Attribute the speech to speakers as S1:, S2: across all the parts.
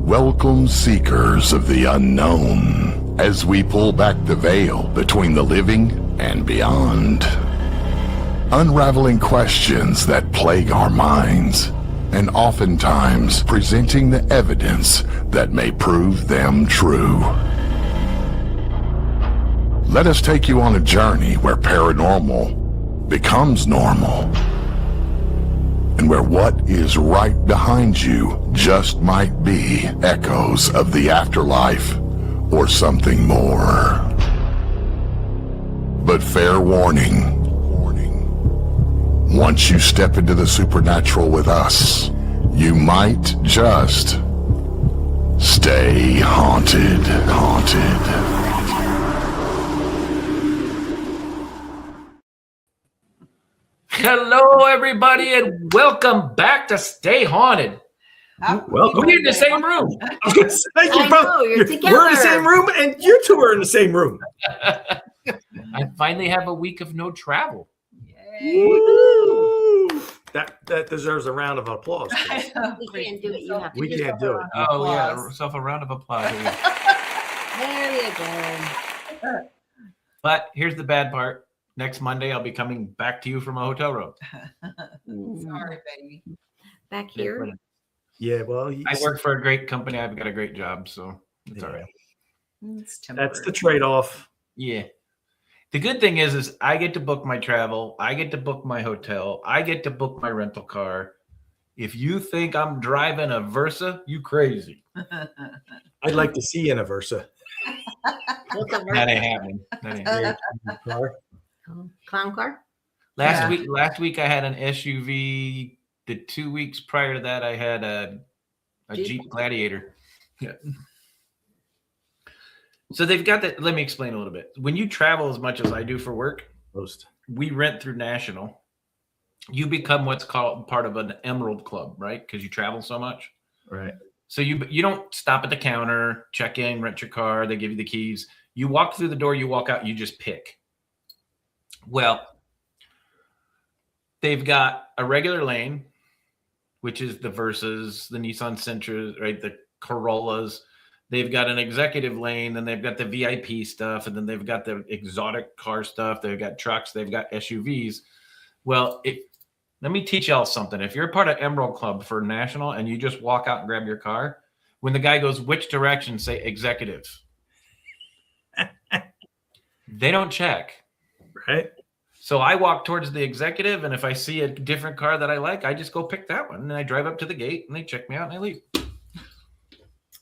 S1: Welcome, seekers of the unknown, as we pull back the veil between the living and beyond. Unraveling questions that plague our minds, and oftentimes presenting the evidence that may prove them true. Let us take you on a journey where paranormal becomes normal, and where what is right behind you just might be echoes of the afterlife or something more. But fair warning, once you step into the supernatural with us, you might just stay haunted.
S2: Hello, everybody, and welcome back to Stay Haunted.
S3: Welcome.
S2: We're in the same room.
S3: You're together. We're in the same room, and you two are in the same room.
S2: I finally have a week of no travel.
S3: Woo! That deserves a round of applause.
S4: We can't do it. You have to.
S3: We can't do it.
S2: Oh, yeah, yourself a round of applause.
S4: There you go.
S2: But here's the bad part. Next Monday, I'll be coming back to you from a hotel room.
S4: Sorry, baby. Back here?
S3: Yeah, well,
S2: I work for a great company. I've got a great job, so it's all right.
S3: That's the trade-off.
S2: Yeah. The good thing is I get to book my travel. I get to book my hotel. I get to book my rental car. If you think I'm driving a Versa, you crazy.
S3: I'd like to see in a Versa.
S2: That ain't happening.
S4: Clown car?
S2: Last week I had an SUV. The 2 weeks prior to that, I had a Jeep Gladiator. Yeah. So they've got that. Let me explain a little bit. When you travel as much as I do for work, we rent through National. You become what's called part of an Emerald Club, right? Because you travel so much.
S3: Right.
S2: So you don't stop at the counter, check in, rent your car. They give you the keys. You walk through the door, you walk out, you just pick. Well, they've got a regular lane, which is the Versas, the Nissan Sentras, right? The Corollas. They've got an executive lane, then they've got the VIP stuff, and then they've got the exotic car stuff. They've got trucks, they've got SUVs. Well, let me teach y'all something. If you're a part of Emerald Club for National and you just walk out and grab your car, when the guy goes, which direction, say executive. They don't check.
S3: Right.
S2: So I walk towards the executive, and if I see a different car that I like, I just go pick that one. And I drive up to the gate, and they check me out, and I leave.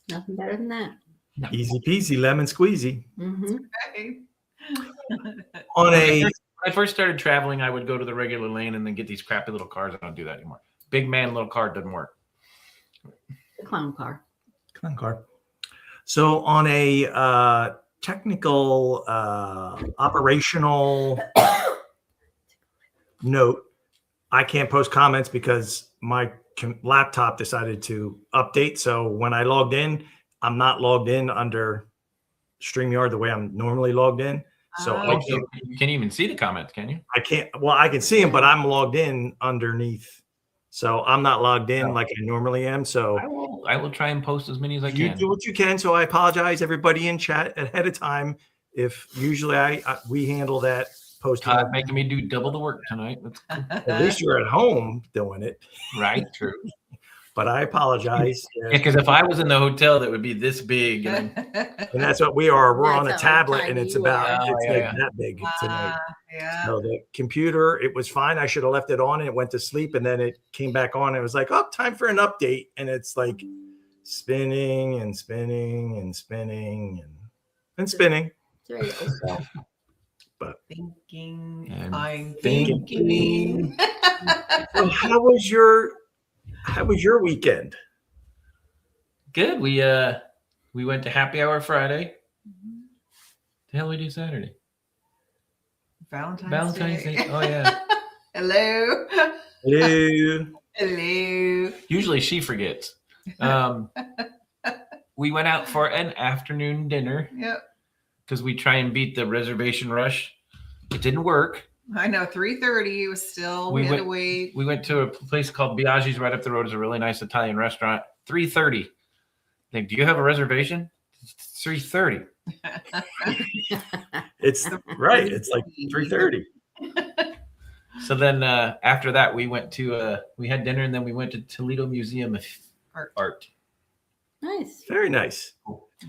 S4: Nothing better than that.
S2: No.
S3: Easy peasy, lemon squeezy.
S4: Mm-hmm.
S2: When I first started traveling, I would go to the regular lane and then get these crappy little cars. I don't do that anymore. Big man, little car doesn't work.
S4: The clown car.
S3: Clown car. So on a technical, operational note, I can't post comments because my laptop decided to update. So when I logged in, I'm not logged in under StreamYard the way I'm normally logged in. So
S2: you can't even see the comments, can you?
S3: I can't. Well, I can see them, but I'm logged in underneath. So I'm not logged in like I normally am. So
S2: I will try and post as many as I can.
S3: You do what you can. So I apologize, everybody in chat ahead of time. If usually we handle that posting.
S2: Making me do double the work tonight.
S3: At least you're at home doing it.
S2: Right, true.
S3: But I apologize.
S2: Yeah, because if I was in the hotel, that would be this big. And
S3: that's what we are. We're on a
S4: That's
S3: tablet,
S4: how
S3: and it's
S4: tiny you
S3: about
S4: are.
S3: that big tonight. So the computer, it was fine. I should have left it on, and it went to sleep, and then it came back on. And it was like, oh, time for an update, and it's like spinning and spinning and spinning and spinning. But
S5: I'm thinking.
S3: So how was your weekend?
S2: Good. We went to happy hour Friday. The hell we do Saturday?
S5: Valentine's Day.
S2: Oh yeah.
S5: Hello.
S2: Usually she forgets. We went out for an afternoon dinner.
S5: Yep.
S2: Because we try and beat the reservation rush. It didn't work.
S5: I know, 3:30 was still, we had to wait.
S2: We went to a place called Biaggi's right up the road. It's a really nice Italian restaurant. 3:30. Like, do you have a reservation? It's 3:30.
S3: It's right. It's like 3:30.
S2: So then after that, we went to we had dinner, and then we went to Toledo Museum of Art.
S4: Nice.
S3: Very nice.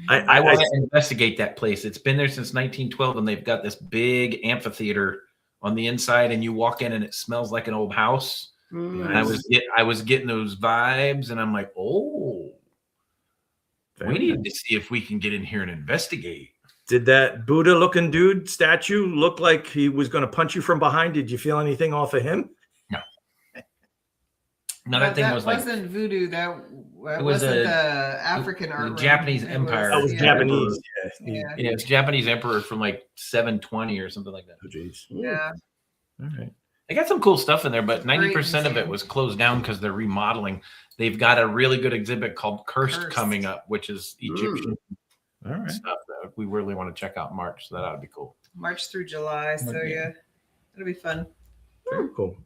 S2: I want to investigate that place. It's been there since 1912, and they've got this big amphitheater on the inside, and you walk in, and it smells like an old house.
S3: Nice.
S2: I was getting those vibes, and I'm like, oh, we need to see if we can get in here and investigate.
S3: Did that Buddha-looking dude statue look like he was going to punch you from behind? Did you feel anything off of him?
S2: No. No, that thing was like
S5: wasn't voodoo. That
S2: was
S5: wasn't the African art.
S2: The Japanese empire.
S3: That was Japanese.
S5: Yeah.
S2: Yeah, it's Japanese emperor from like 720 or something like that.
S3: Oh, geez.
S5: Yeah.
S2: All right. They got some cool stuff in there, but 90% of it was closed down because they're remodeling. They've got a really good exhibit called Cursed coming up, which is Egyptian stuff that we really want to check out in March. So that ought to be cool.
S5: March through July. So yeah, it'll be fun.
S3: Very cool.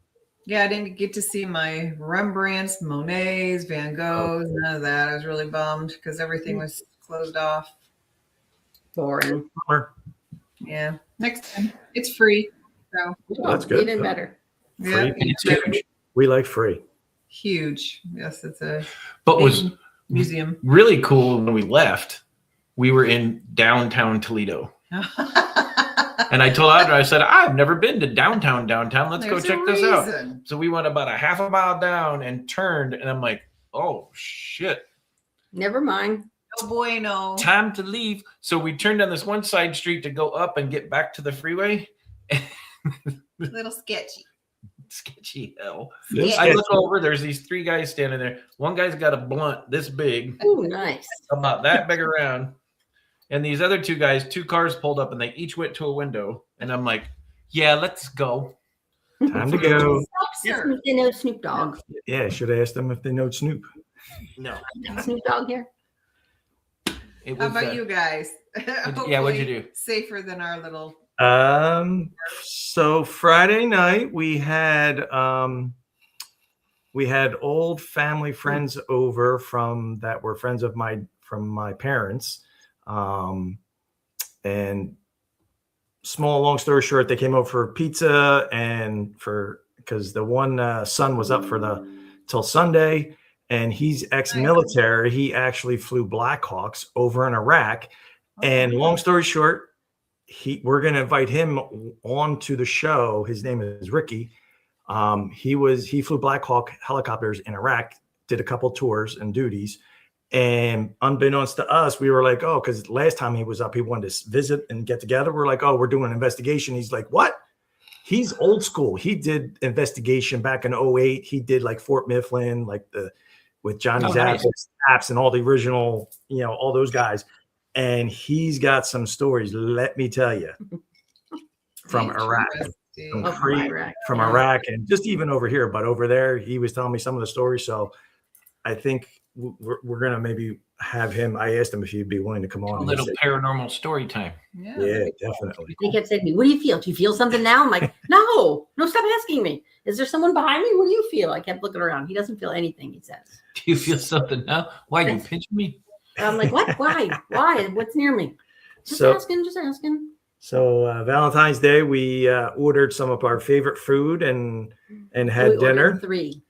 S5: Yeah, I didn't get to see my Rembrandts, Monets, Van Goghs, none of that. I was really bummed because everything was closed off.
S4: Boring.
S5: Yeah. Next time. It's free. So
S3: That's good.
S4: Even better.
S5: yeah,
S2: And it's huge.
S3: We like free.
S5: huge. Yes, it's a
S2: But
S5: big
S2: was
S5: museum.
S2: really cool when we left. We were in downtown Toledo. And I told Audra, I said, I've never been to downtown. Let's go
S5: There's
S2: check
S5: a
S2: this out.
S5: reason.
S2: So we went about a half a mile down and turned, and I'm like, oh, shit.
S4: Never mind.
S5: No bueno.
S2: Time to leave. So we turned down this one side street to go up and get back to the freeway.
S5: Little sketchy.
S2: Sketchy hell.
S3: Yes.
S2: I look over, there's these three guys standing there. One guy's got a blunt this big,
S4: Oh, nice.
S2: about that big around. And these other two guys, two cars pulled up, and they each went to a window. And I'm like, yeah, let's go.
S3: Time to go.
S4: Ask them if they know Snoop Dogg.
S3: Yeah, should have asked them if they know Snoop.
S2: No.
S4: Snoop Dogg here?
S2: It
S5: How
S2: was,
S5: about you guys?
S2: yeah, what'd you do?
S5: Safer than our little.
S3: So Friday night we had old family friends over that were friends of from my parents. And long story short, they came over for pizza and because the one son was up till Sunday, and he's ex-military. He actually flew Blackhawks over in Iraq. And long story short, we're going to invite him on to the show. His name is Ricky. He flew Black Hawk helicopters in Iraq, did a couple tours and duties. And unbeknownst to us, we were like, oh, because last time he was up, he wanted to visit and get together. We're like, oh, we're doing an investigation. He's like, what? He's old school. He did investigation back in 2008. He did like Fort Mifflin, with Johnny Zapps and all the original, all those guys. And he's got some stories, let me tell you, from Iraq, from Iraq, and just even over here. But over there, he was telling me some of the stories. So I think we're going to maybe have him. I asked him if he'd be willing to come on.
S2: A little paranormal story time.
S3: Yeah, definitely.
S4: He kept saying to me, what do you feel? Do you feel something now? I'm like, no, stop asking me. Is there someone behind me? What do you feel? I kept looking around. He doesn't feel anything, he says.
S2: Do you feel something now? Why you pinching me?
S4: I'm like, what? Why? What's near me? Just asking.
S3: So Valentine's Day, we ordered some of our favorite food and had dinner.
S4: Three.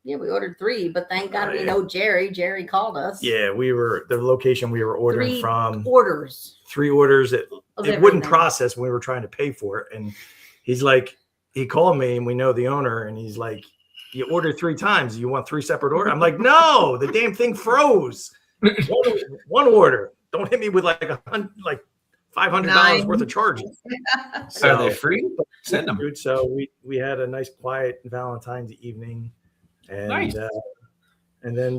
S4: Yeah, we ordered 3, but thank God we know Jerry. Jerry called us.
S3: Yeah, the location we were ordering from. 3 orders. It wouldn't process when we were trying to pay for it. And he's like, he called me, and we know the owner, and he's like, you ordered 3 times. You want 3 separate orders? I'm like, no, the damn thing froze. One order. Don't hit me with like $500 worth of charges.
S2: Are they free? Send them.
S3: So we had a nice quiet Valentine's evening, and
S2: nice.
S3: And then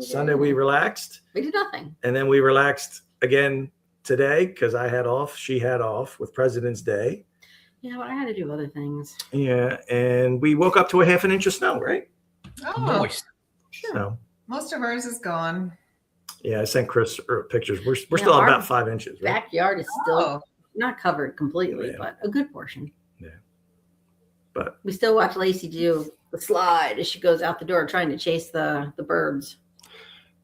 S3: Sunday we relaxed.
S4: We did nothing.
S3: And then we relaxed again today because I had off. She had off with President's Day.
S4: Yeah, but I had to do other things.
S3: Yeah, and we woke up to a half an inch of snow, right?
S5: Oh,
S2: Moist.
S4: Sure.
S3: So,
S5: most of ours is gone.
S3: yeah, I sent Chris pictures. We're still at about 5 inches. Right?
S4: Backyard is still not covered completely, but a good portion.
S3: Yeah. But
S4: we still watch Lacey do the slide as she goes out the door trying to chase the birds.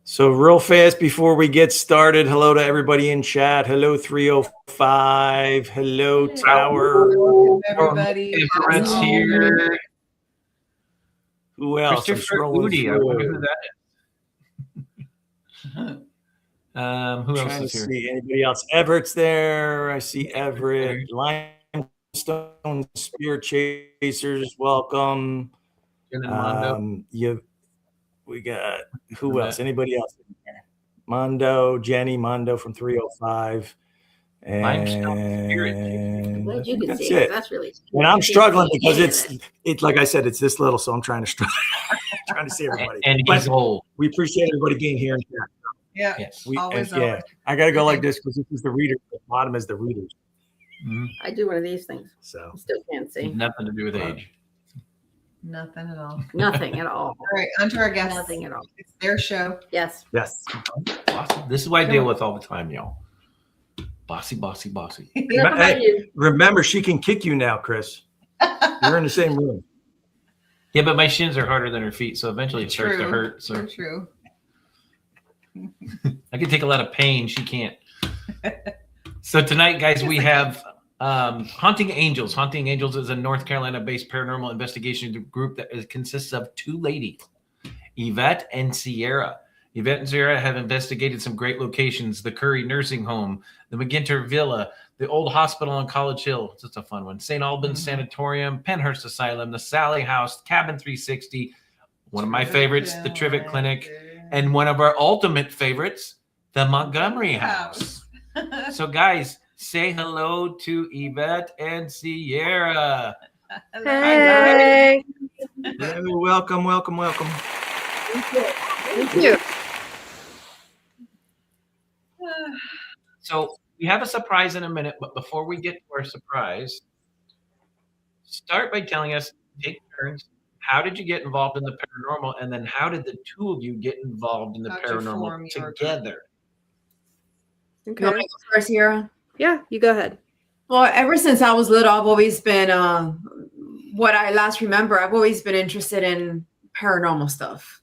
S3: So real fast before we get started, hello to everybody in chat. Hello 305. Hello Tower.
S5: Welcome, everybody.
S2: Everett's here.
S3: Who else? I'm
S2: Christopher
S3: scrolling
S2: Eudy. I wonder who
S3: through.
S2: that is. Who else
S3: Trying
S2: is
S3: to
S2: here?
S3: see anybody else. Everett's there. I see Everett. Limestone Spear Chasers. Welcome.
S2: Jen and Mondo.
S3: We got who else? Anybody else in there? Mondo, Jenny, Mondo from 305. And
S4: Glad you can
S3: that's
S4: see
S3: it.
S4: it. That's really.
S3: And I'm struggling because
S4: Yeah.
S3: it's like I said, it's this little, so I'm trying to struggle, trying to see everybody.
S2: And he's old.
S3: We appreciate everybody being here.
S5: Yeah.
S2: Yes.
S5: Always.
S3: I got to go like this because this is the reader. The bottom is the readers.
S2: Mhm.
S4: I do one of these things.
S3: So
S4: I still can't see.
S2: Nothing to do with age.
S5: Nothing at all.
S4: Nothing at all.
S5: All right, on to our guests.
S4: Nothing at all.
S5: It's their show.
S4: Yes.
S3: yes,
S2: Awesome. This is what I deal with all the time, y'all. Bossy, bossy, bossy.
S4: Enough about
S3: Hey,
S4: you.
S3: remember she can kick you now, Chris. You're in the same room.
S2: Yeah, but my shins are harder than her feet, so eventually it starts to hurt. So
S5: True.
S2: I can take a lot of pain. She can't. So tonight, guys, we have Haunting Angels. Haunting Angels is a North Carolina-based paranormal investigation group that consists of two ladies, Yvette and Sierra. Yvette and Sierra have investigated some great locations: the Curry Nursing Home, the McInteer Villa, the old hospital on College Hill. It's just a fun one. St. Albans Sanatorium, Pennhurst Asylum, the Salle House, Cabin 360. One of my favorites, the Trivette Clinic, and one of our ultimate favorites, the Montgomery House. So, guys, say hello to Yvette and Sierra.
S6: Hey.
S3: Yeah, welcome.
S6: Thank you.
S2: So we have a surprise in a minute, but before we get to our surprise, start by telling us, take turns, how did you get involved in the paranormal? And then how did the two of you get involved in the
S5: How'd you form
S2: paranormal
S5: your
S2: together?
S6: Okay.
S7: You want me to go first, Sierra?
S6: Yeah, you go ahead.
S7: Well, ever since I was little, I've always been, what I last remember, I've always been interested in paranormal stuff.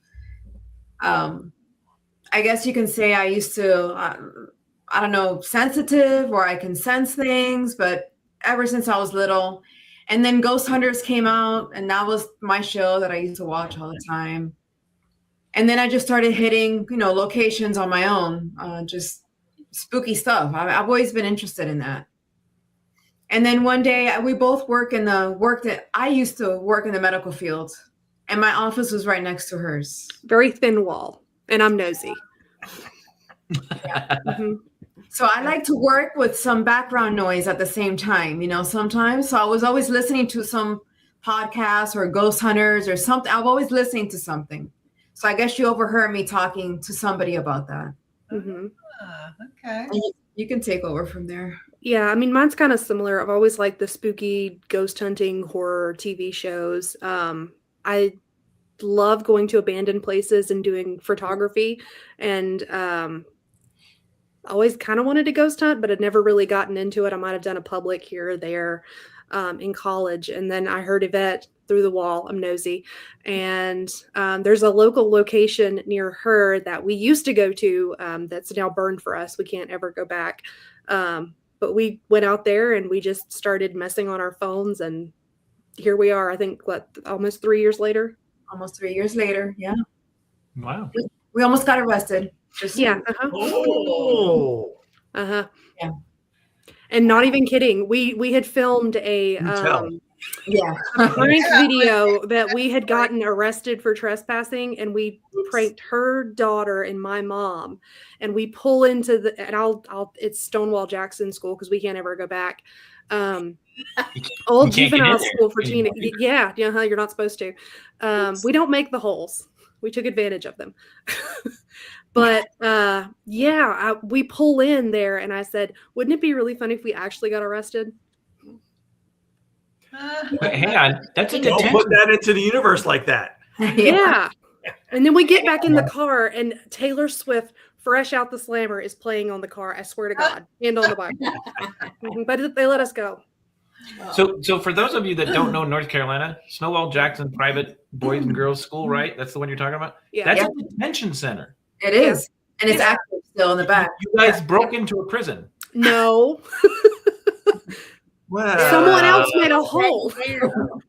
S7: I guess you can say I used to, I don't know, sensitive, or I can sense things, but ever since I was little. And then Ghost Hunters came out, and that was my show that I used to watch all the time. And then I just started hitting, locations on my own, just spooky stuff. I've always been interested in that. And then one day we both I used to work in the medical field, and my office was right next to hers.
S6: Very thin wall, and I'm nosy.
S7: Yeah.
S6: Mhm.
S7: So I like to work with some background noise at the same time, sometimes. So I was always listening to some podcasts or Ghost Hunters or something. I'm always listening to something. So I guess you overheard me talking to somebody about that.
S6: Mhm.
S5: Okay.
S7: And you can take over from there.
S6: Yeah, I mean, mine's kind of similar. I've always liked the spooky ghost hunting horror TV shows. I love going to abandoned places and doing photography, and always kind of wanted to ghost hunt, but I'd never really gotten into it. I might have done a public here or there in college, and then I heard Yvette through the wall. I'm nosy, and there's a local location near her that we used to go to that's now burned for us. We can't ever go back. But we went out there and we just started messing on our phones, and here we are. I think almost 3 years later.
S7: Almost 3 years later. Yeah.
S2: Wow.
S7: We almost got arrested.
S6: Yeah.
S3: Oh,
S6: Yeah.
S7: And
S6: not even kidding. We had filmed a
S3: tell.
S7: yeah.
S6: prank video that we had gotten arrested for trespassing, and we pranked her daughter and my mom, and we pull into it's Stonewall Jackson School because we can't ever go back. Old
S2: You can't get in
S6: juvenile
S2: there
S6: school for
S2: anymore.
S6: teenagers. Yeah, you're not supposed to. We don't make the holes. We took advantage of them. But we pull in there, and I said, wouldn't it be really funny if we actually got arrested?
S2: But hang on, that's a
S3: don't
S2: detention.
S3: put that into the universe like that.
S6: Yeah. And then we get back in the car, and Taylor Swift, fresh out the slammer, is playing on the car. I swear to God, and on the Bible. But they let us go.
S2: So for those of you that don't know North Carolina, Stonewall Jackson Private Boys and Girls School, right? That's the one you're talking about?
S6: Yeah.
S2: That's a detention center.
S7: It is. And it's active still in the back.
S2: You guys broke into a prison.
S6: No.
S3: Well,
S6: Someone else made a hole.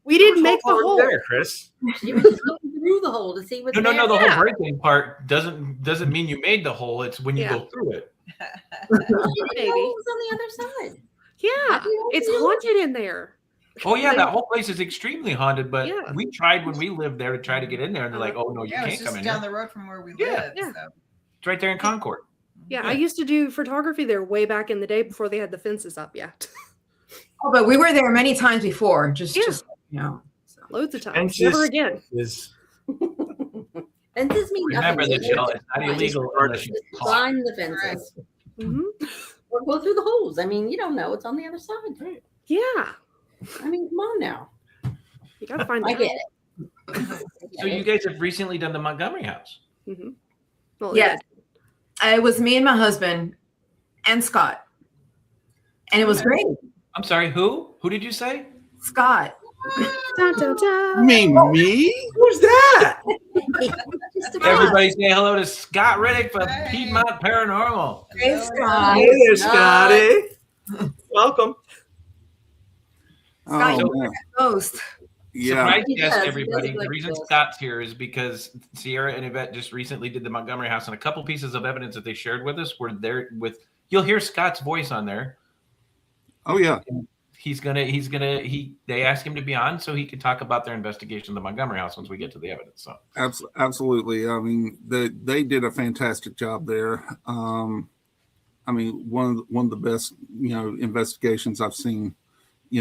S6: We didn't make the hole.
S3: There, Chris.
S4: You were just looking through the hole to see what's
S2: No.
S4: there.
S2: The whole breaking part doesn't mean you made the hole. It's when you go through it.
S6: Maybe.
S4: Hole's on the other side.
S6: Yeah, it's haunted in there.
S2: Oh yeah, that whole place is extremely haunted. But
S6: Yeah.
S2: we tried when we lived there to try to get in there, and they're like, "Oh no, you
S5: Yeah, it's
S2: can't
S5: just
S2: come in
S5: down
S2: here."
S5: the road from where we
S2: Yeah,
S5: live.
S6: yeah.
S5: So.
S2: It's right there in Concord.
S6: Yeah, I used to do photography there way back in the day before they had the fences up yet.
S7: Oh, but we were there many times before. Just you know. So.
S6: Loads of times.
S3: Fences
S6: Never again.
S4: Fences mean
S2: Remember
S4: nothing.
S2: that, Jill. It's not illegal unless you
S4: Just
S2: call.
S4: climb the fences. Or go through the holes. I mean, you don't know. It's on the other side.
S6: Yeah,
S4: I mean, come on now.
S6: you gotta find.
S4: I
S6: out.
S4: get it.
S2: So you guys have recently done the Montgomery House.
S6: Mm-hmm. Well,
S7: Yes. It was me and my husband and Scott. And it was great.
S2: I'm sorry, who? Who did you say?
S7: Scott.
S6: Dun, dun, dun.
S8: Me?
S3: Who's that?
S4: Just about.
S2: Everybody say hello to Scott Riddick from Piedmont Paranormal.
S7: Hey, Scott.
S3: Hey there, Scotty. Welcome.
S7: Scott,
S8: Oh,
S7: you
S8: man.
S7: were a ghost.
S8: Yeah.
S2: Surprise
S4: He
S2: guest,
S4: does. He
S2: everybody.
S4: does
S2: The
S4: like
S2: reason
S4: this.
S2: Scott's here is because Sierra and Yvette just recently did the Montgomery House, and a couple pieces of evidence that they shared with us were there with. You'll hear Scott's voice on there.
S8: Oh, yeah.
S2: They asked him to be on so he could talk about their investigation of the Montgomery House once we get to the evidence. So
S8: Absolutely. I mean, they did a fantastic job there. I mean, one of the best, investigations I've seen,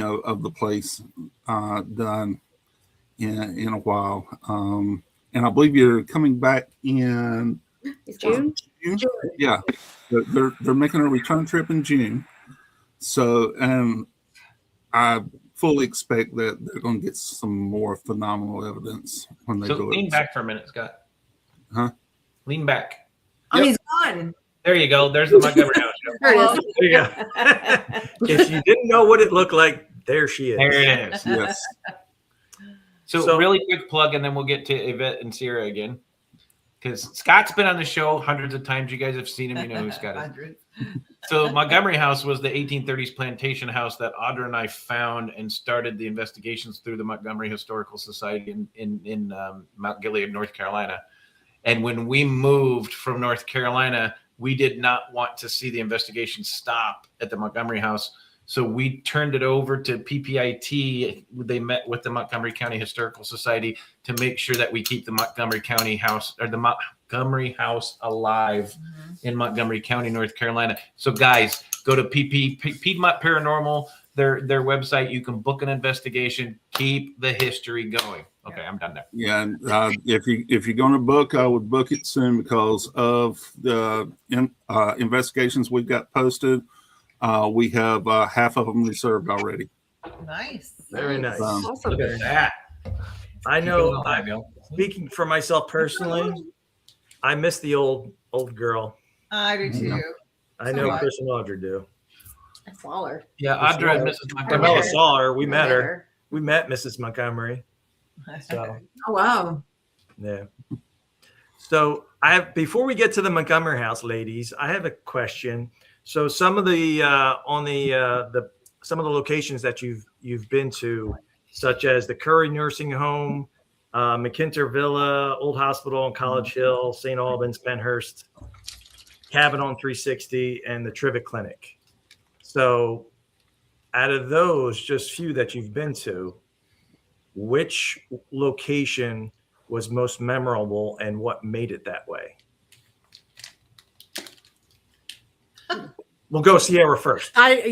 S8: of the place done in a while. And I believe you're coming back in
S6: June.
S8: June. Yeah, they're making a return trip in June. So, I fully expect that they're going to get some more phenomenal evidence when they
S2: So
S8: do
S2: lean
S8: it.
S2: back for a minute, Scott.
S8: Huh?
S2: Lean back.
S7: Oh,
S8: Yep.
S7: he's gone.
S2: There you go. There's the Montgomery House show.
S6: There it is.
S3: There you go. If you didn't know what it looked like, there she is.
S2: There it is.
S8: Yes.
S2: So really quick plug, and then we'll get to Yvette and Sierra again. Because Scott's been on the show hundreds of times. You guys have seen him. You know who Scott is.
S5: 100.
S2: So Montgomery House was the 1830s plantation house that Audra and I found and started the investigations through the Montgomery Historical Society in Mount Gilead, North Carolina. And when we moved from North Carolina, we did not want to see the investigation stop at the Montgomery House. So we turned it over to PPIT. They met with the Montgomery County Historical Society to make sure that we keep the Montgomery County House or the Montgomery House alive in Montgomery County, North Carolina. So guys, go to Piedmont Paranormal, their website. You can book an investigation. Keep the history going. Okay, I'm done there.
S8: Yeah, and if you're going to book, I would book it soon because of the investigations we've got posted. We have half of them reserved already.
S5: Nice.
S3: Very nice.
S6: Awesome.
S2: Look at that.
S3: I know.
S2: Alive, yo.
S3: Speaking for myself personally, I miss the old girl.
S5: I do too.
S3: I know
S5: So
S3: Chris and Audra do.
S4: I saw her.
S2: Yeah, Audra and Mrs.
S3: Carmela
S2: Montgomery.
S3: saw her. We met her. We met Mrs. Montgomery. So
S7: Oh, wow.
S3: yeah. So before we get to the Montgomery House, ladies, I have a question. So some of the some of the locations that you've been to, such as the Curry Nursing Home, McInteer Villa, Old Hospital on College Hill, St. Albans, Pennhurst, Cabin on 360, and the Trivette Clinic. So out of those, just few that you've been to, which location was most memorable and what made it that way? We'll go Sierra first.
S6: I'm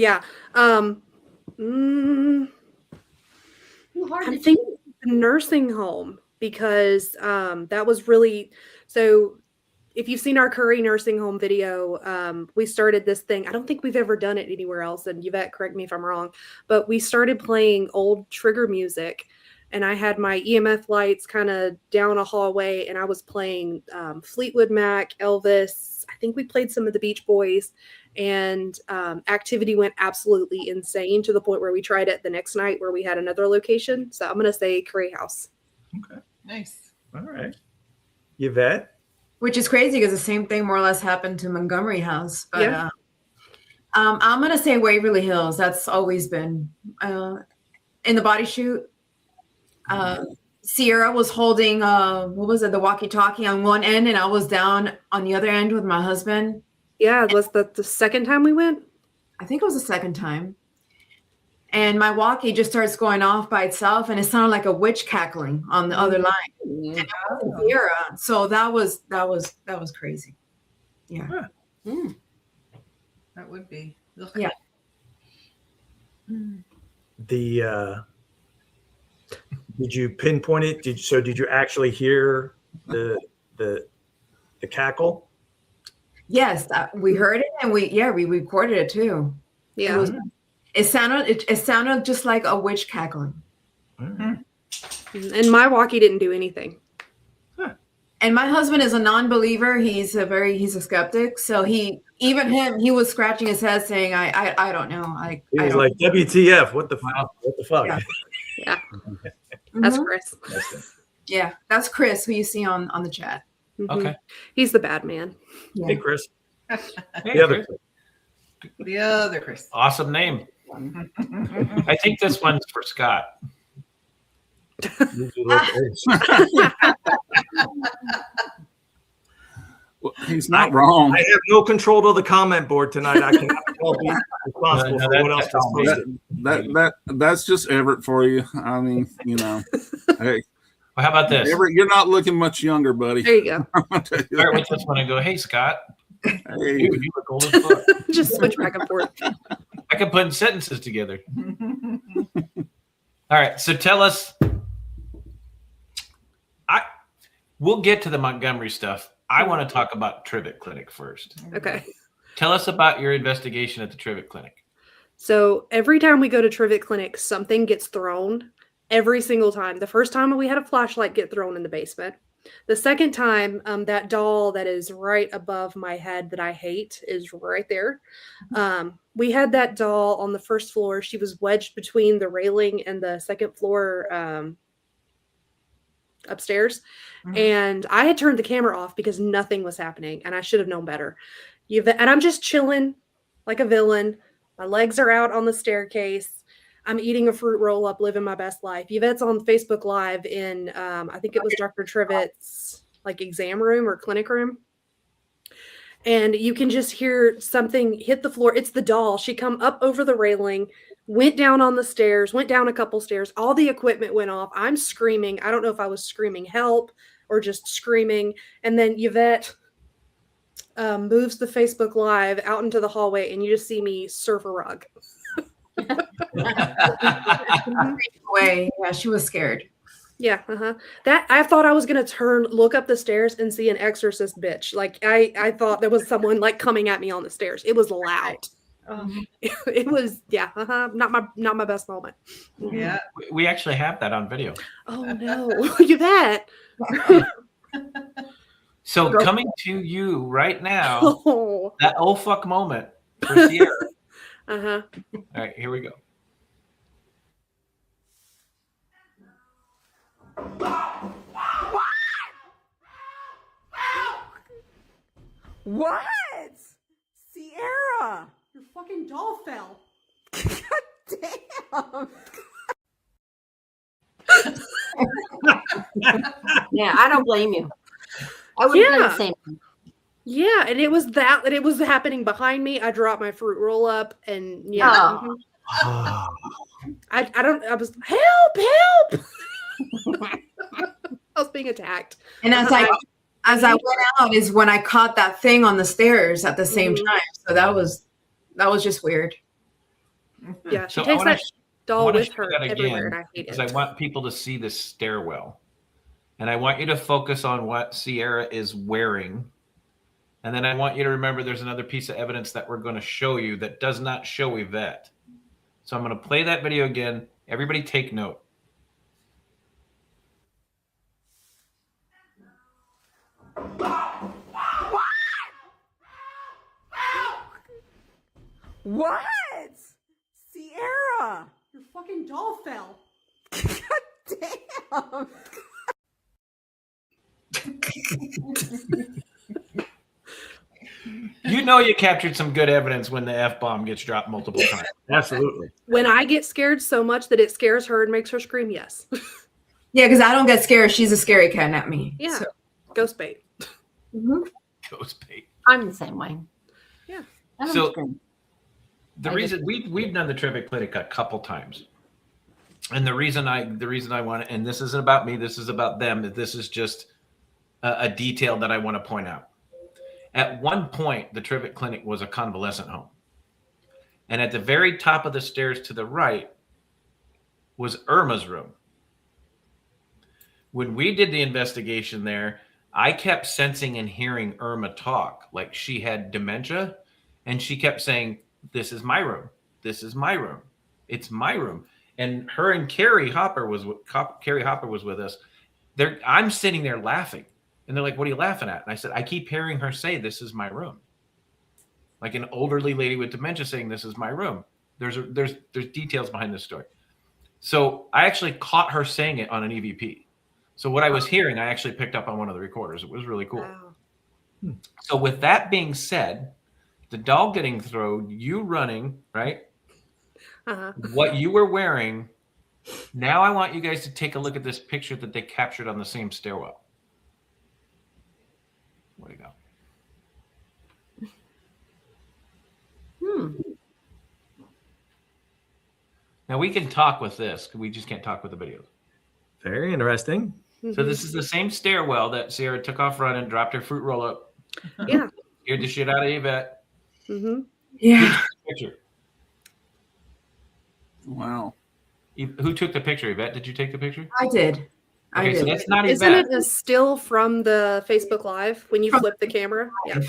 S4: Hard to
S6: thinking the nursing home because that was really so. If you've seen our Curry nursing home video, we started this thing. I don't think we've ever done it anywhere else. And Yvette, correct me if I'm wrong, but we started playing old trigger music. And I had my EMF lights kind of down a hallway, and I was playing Fleetwood Mac, Elvis. I think we played some of the Beach Boys, and activity went absolutely insane to the point where we tried it the next night where we had another location. So I'm going to say Curry House.
S3: Okay.
S5: Nice.
S3: All right. Yvette?
S7: which is crazy because the same thing more or less happened to Montgomery House. But
S6: Yeah.
S7: I'm gonna say Waverly Hills. That's always been in the body shoot. Sierra was holding what was it, the walkie-talkie on one end, and I was down on the other end with my husband.
S6: Yeah, was that the second time we went?
S7: I think it was the second time. And my walkie just starts going off by itself, and it sounded like a witch cackling on the other line. And it wasn't Sierra. So that was crazy. Yeah.
S5: Huh.
S4: Mm.
S5: That would be. Ugh.
S7: Yeah.
S3: The did you pinpoint it? Did you actually hear the cackle?
S7: Yes, we heard it, and we recorded it too.
S6: Yeah.
S7: It sounded just like a witch cackling.
S6: And my walkie didn't do anything.
S7: And my husband is a non-believer. He's a skeptic. So he was scratching his head saying, I don't know.
S3: He was like, WTF, what the fuck? What the fuck?
S6: Yeah. That's Chris.
S7: Yeah, that's Chris, who you see on the chat.
S2: Okay.
S6: He's the bad man.
S7: Yeah.
S3: Hey, Chris.
S2: Hey,
S3: The other
S2: Chris.
S5: The other Chris.
S2: Awesome name. I think this one's for Scott.
S8: Well, he's not wrong.
S3: I have no control of the comment board tonight. I cannot be responsible
S2: No,
S3: for what else is posted.
S8: That's just Everett for you. I mean, you know. Hey,
S2: Well, how about this?
S8: Everett, you're not looking much younger, buddy.
S6: There you go.
S8: I'll tell you
S2: Start
S8: that.
S2: with this one and go, hey, Scott.
S8: Hey.
S2: Dude, you look old as fuck.
S6: Just switch back and forth.
S2: I can put sentences together. All right. So tell us. We'll get to the Montgomery stuff. I want to talk about Trivette Clinic first.
S6: Okay.
S2: Tell us about your investigation at the Trivette Clinic.
S6: So every time we go to Trivette Clinic, something gets thrown. Every single time. The first time we had a flashlight get thrown in the basement. The second time, that doll that is right above my head that I hate is right there. We had that doll on the first floor. She was wedged between the railing and the second floor upstairs. And I had turned the camera off because nothing was happening and I should have known better. And I'm just chilling like a villain. My legs are out on the staircase. I'm eating a fruit roll up, living my best life. Yvette's on Facebook Live in, I think it was Dr. Trivette's like exam room or clinic room. And you can just hear something hit the floor. It's the doll. She come up over the railing, went down on the stairs, went down a couple stairs. All the equipment went off. I'm screaming. I don't know if I was screaming help or just screaming. And then Yvette moves the Facebook Live out into the hallway and you just see me surf a rug.
S7: Way. Yeah, she was scared.
S6: Yeah, that I thought I was gonna look up the stairs and see an exorcist bitch. Like I thought there was someone like coming at me on the stairs. It was loud. It was not my best moment.
S5: Yeah.
S2: We actually have that on video.
S6: Oh no, you bet.
S2: So coming to you right now,
S6: Oh.
S2: that oh fuck moment for Sierra.
S6: Uh-huh.
S2: All right, here we go.
S9: What? Sierra!
S4: Your fucking doll fell.
S9: Damn!
S4: Yeah, I don't blame you. I would have done the same.
S6: Yeah, and it was happening behind me. I dropped my fruit roll up and
S4: Oh.
S6: I was help. I was being attacked.
S7: And as I went out is when I caught that thing on the stairs at the same time. So that was just weird.
S6: Yeah, she
S2: So
S6: takes that doll
S2: wanna
S6: with
S2: show
S6: her
S2: that
S6: everywhere,
S2: again,
S6: and I hate
S2: because
S6: it.
S2: I want people to see this stairwell. And I want you to focus on what Sierra is wearing. And then I want you to remember there's another piece of evidence that we're going to show you that does not show Yvette. So I'm going to play that video again. Everybody take note.
S9: What? Sierra!
S4: Your fucking doll fell.
S9: Damn!
S2: You know you captured some good evidence when the F-bomb gets dropped multiple times.
S3: Absolutely.
S6: When I get scared so much that it scares her and makes her scream, yes.
S7: Yeah, because I don't get scared. She's a scary cat, not me.
S6: Yeah.
S7: So.
S6: Ghost bait.
S2: Ghost bait.
S4: I'm the same way.
S6: Yeah.
S4: I don't
S2: So
S4: scream.
S2: the reason we've done the Trivette Clinic a couple times. And the reason I want to, and this isn't about me, this is about them. This is just a detail that I want to point out. At one point, the Trivette Clinic was a convalescent home. And at the very top of the stairs to the right was Irma's room. When we did the investigation there, I kept sensing and hearing Irma talk like she had dementia. And she kept saying, "This is my room. This is my room. It's my room." And her and Carrie Hopper was with us. I'm sitting there laughing. And they're like, "What are you laughing at?" And I said, "I keep hearing her say, 'This is my room.'" Like an elderly lady with dementia saying, "This is my room." There's details behind this story. So I actually caught her saying it on an EVP. So what I was hearing, I actually picked up on one of the recorders. It was really cool.
S6: Wow.
S2: So with that being said, the doll getting thrown, you running, right?
S6: Uh-huh.
S2: What you were wearing. Now I want you guys to take a look at this picture that they captured on the same stairwell. Where'd it go? Now we can talk with this. We just can't talk with the videos.
S3: Very interesting.
S2: So this is the same stairwell that Sierra took off running, dropped her fruit roll up.
S6: Yeah.
S2: Scared the shit out of Yvette.
S6: Mm-hmm.
S7: Yeah.
S2: Picture.
S8: Wow.
S2: Who took the picture? Yvette, did you take the picture?
S7: I did.
S2: Okay, so that's not
S6: Isn't
S2: Yvette.
S6: it a still from the Facebook Live when you flip the camera? Yeah.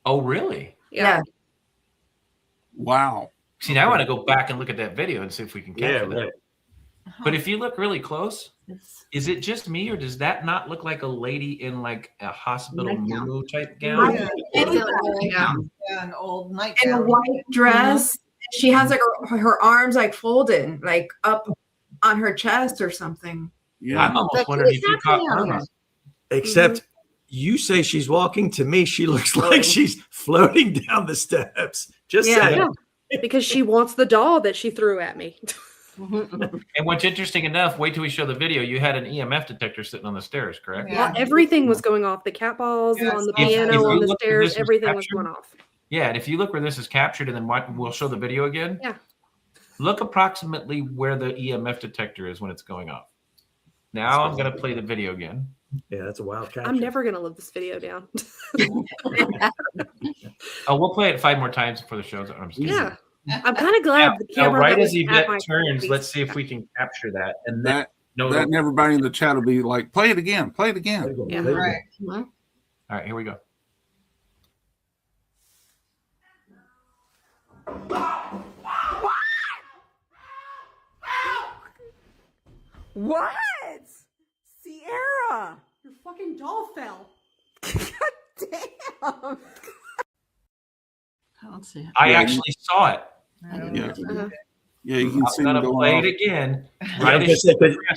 S2: Oh, really?
S7: Yeah.
S8: Wow.
S2: See, now I want to go back and look at that video and see if we can
S3: Yeah,
S2: capture that.
S3: right.
S2: But if you look really close, is it just me, or does that not look like a lady in like a hospital
S4: Nightgown.
S2: moo type gown?
S5: Yeah, an old
S7: In a
S5: nightgown.
S7: white dress. She has like her arms like folded, like up on her chest or something.
S8: Yeah.
S2: I'm almost
S4: Like,
S2: wondering
S4: what
S2: if
S4: is
S2: you caught
S4: happening out
S2: Irma.
S3: Except you say she's walking. To me, she looks like she's floating down the steps. Just
S7: Yeah.
S3: saying.
S6: Because she wants the doll that she threw at me.
S2: And what's interesting enough, wait till we show the video. You had an EMF detector sitting on the stairs, correct?
S5: Yeah.
S6: Everything was going off. The cat balls
S5: Yes.
S6: on the
S5: If
S6: piano,
S2: you
S6: on the
S2: look at
S6: stairs,
S2: this was
S6: everything was
S2: captured-
S6: going off.
S2: Yeah, and if you look where this is captured, and then we'll show the video again.
S6: Yeah.
S2: Look approximately where the EMF detector is when it's going off. Now I'm going to play the video again.
S3: Yeah, that's a wild catch.
S6: I'm never going to live this video down.
S2: Oh, we'll play it 5 more times before the show's on.
S6: Yeah. I'm kind of glad the
S2: Now,
S6: camera
S2: right
S6: that
S2: as
S6: was at
S2: Yvette
S6: my
S2: turns,
S6: face.
S2: let's see if we can capture that. And then,
S8: That and everybody in the chat will be like, play it again, play it again.
S6: Yeah.
S5: Right.
S2: All right, here we go.
S9: What? Sierra!
S6: Your fucking doll fell.
S9: Damn!
S4: I don't see it.
S2: I actually saw it.
S5: I don't
S8: Yeah.
S5: know.
S8: Yeah, you can see
S2: I'm
S8: them
S2: going to
S8: going
S2: play
S8: off.
S2: it again.
S3: Yeah,
S2: Right
S3: just,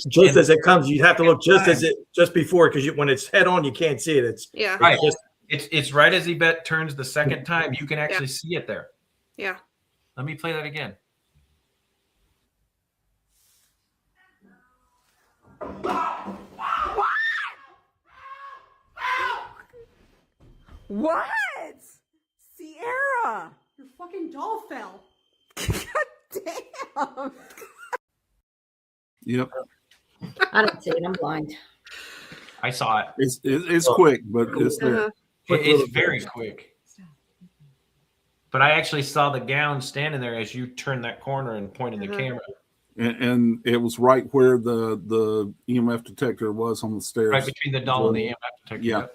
S3: just as it comes, you'd have to look just before, because when it's head on, you can't see it. It's
S6: Yeah.
S2: Right.
S3: just
S2: It's right as Yvette turns the second time. You can actually see it there.
S6: Yeah.
S2: Let me play that again.
S9: What? Sierra!
S6: Your fucking doll fell.
S9: Damn!
S8: Yep.
S4: I don't see it. I'm blind.
S2: I saw it.
S8: It's quick, but it's there.
S2: It's very quick. But I actually saw the gown standing there as you turned that corner and pointed the camera.
S8: And it was right where the EMF detector was on the stairs.
S2: Right between the doll and the EMF detector.
S8: Yeah.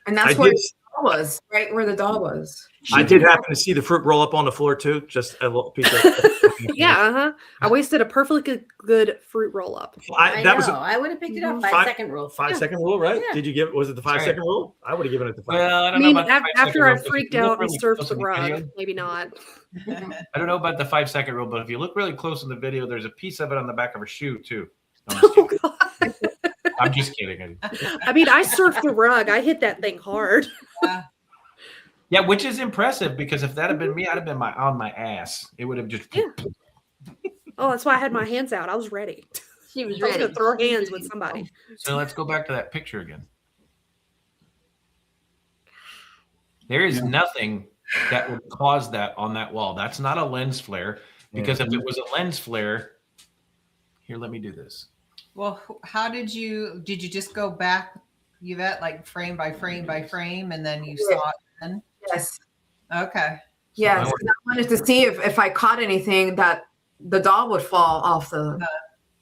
S7: And that's
S3: I
S7: where
S3: did-
S7: the doll was, right where the doll was.
S3: I did happen to see the fruit roll up on the floor too. Just a little piece of.
S6: Yeah. I wasted a perfectly good fruit roll up.
S3: That was a
S4: I would have picked it up. 5
S3: 5
S4: second rule.
S3: 5
S4: Yeah.
S3: second rule, right?
S4: Yeah.
S3: Did you give? Was it the 5
S2: Right.
S3: second rule? I would have given it the 5.
S2: Well, I
S6: I
S2: don't
S6: mean,
S2: know about the 5
S6: after
S2: second
S6: I
S2: rule, but if
S6: freaked
S2: you look
S6: out and
S2: really
S6: surfed
S2: close
S6: the
S2: in the
S6: rug,
S2: video-
S6: maybe not.
S2: I don't know about the 5 second rule, but if you look really close in the video, there's a piece of it on the back of her shoe too. No, I'm just
S6: Oh,
S2: kidding.
S6: God.
S2: I'm just kidding.
S6: I mean, I surfed the rug. I hit that thing hard.
S2: Yeah, which is impressive because if that had been me, I'd have been on my ass. It would have just.
S6: Yeah. Oh, that's why I had my hands out. I was ready.
S4: She was
S6: I was
S4: ready.
S6: going to throw hands with somebody.
S2: So let's go back to that picture again. There is nothing that would cause that on that wall. That's not a lens flare, because if it was a lens flare, here, let me do this.
S5: Well, how did you just go back, Yvette, like frame by frame by frame, and then you saw it then?
S7: Yes.
S5: Okay.
S7: Yes. I wanted to see if I caught anything that the doll would fall off the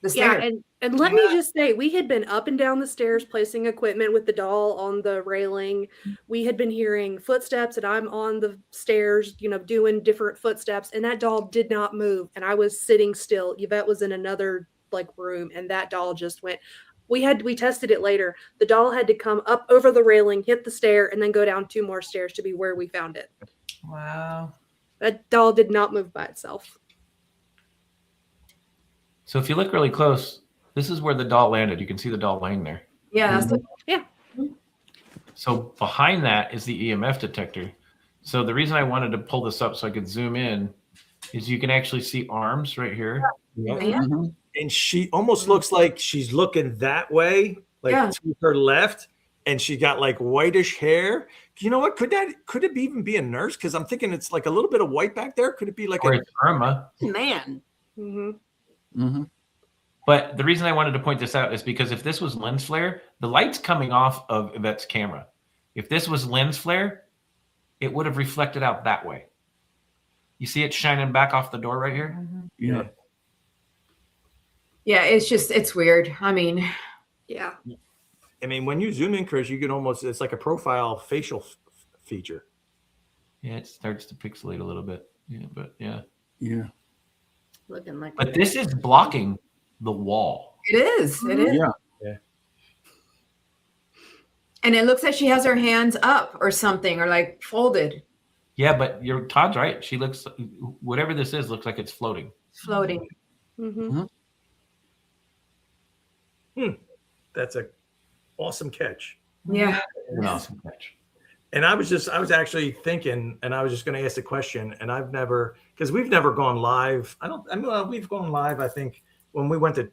S7: stairs.
S6: Yeah, and let me just say, we had been up and down the stairs placing equipment with the doll on the railing. We had been hearing footsteps, and I'm on the stairs, doing different footsteps, and that doll did not move. And I was sitting still. Yvette was in another room, and that doll just went. We tested it later. The doll had to come up over the railing, hit the stair, and then go down 2 more stairs to be where we found it.
S5: Wow.
S6: That doll did not move by itself.
S2: So if you look really close, this is where the doll landed. You can see the doll laying there.
S7: Yeah, that's
S6: Yeah.
S2: So behind that is the EMF detector. So the reason I wanted to pull this up so I could zoom in is you can actually see arms right here.
S3: Yeah. And she almost looks like she's looking that way, to her left, and she got whitish hair. You know what? Could it even be a nurse? Because I'm thinking it's like a little bit of white back there. Could it be like
S2: or it's Irma?
S4: Man.
S2: But the reason I wanted to point this out is because if this was lens flare, the light's coming off of Yvette's camera. If this was lens flare, it would have reflected out that way. You see it shining back off the door right here?
S3: Yeah.
S7: Yeah, it's weird. I mean,
S6: yeah.
S3: I mean, when you zoom in, Chris, you can it's like a profile facial feature.
S2: Yeah, it starts to pixelate a little bit. Yeah, but yeah.
S8: Yeah.
S4: Looking like.
S2: But this is blocking the wall.
S7: it is. It is.
S8: Yeah.
S7: And it looks like she has her hands up or something, or folded,
S2: Yeah, but Todd's right. She looks, whatever this is, looks like it's floating.
S7: floating.
S3: That's a awesome catch.
S7: Yeah.
S2: An awesome catch.
S3: And I was actually thinking, and I was just going to ask a question, and because we've never gone live. We've gone live, I think, when we went to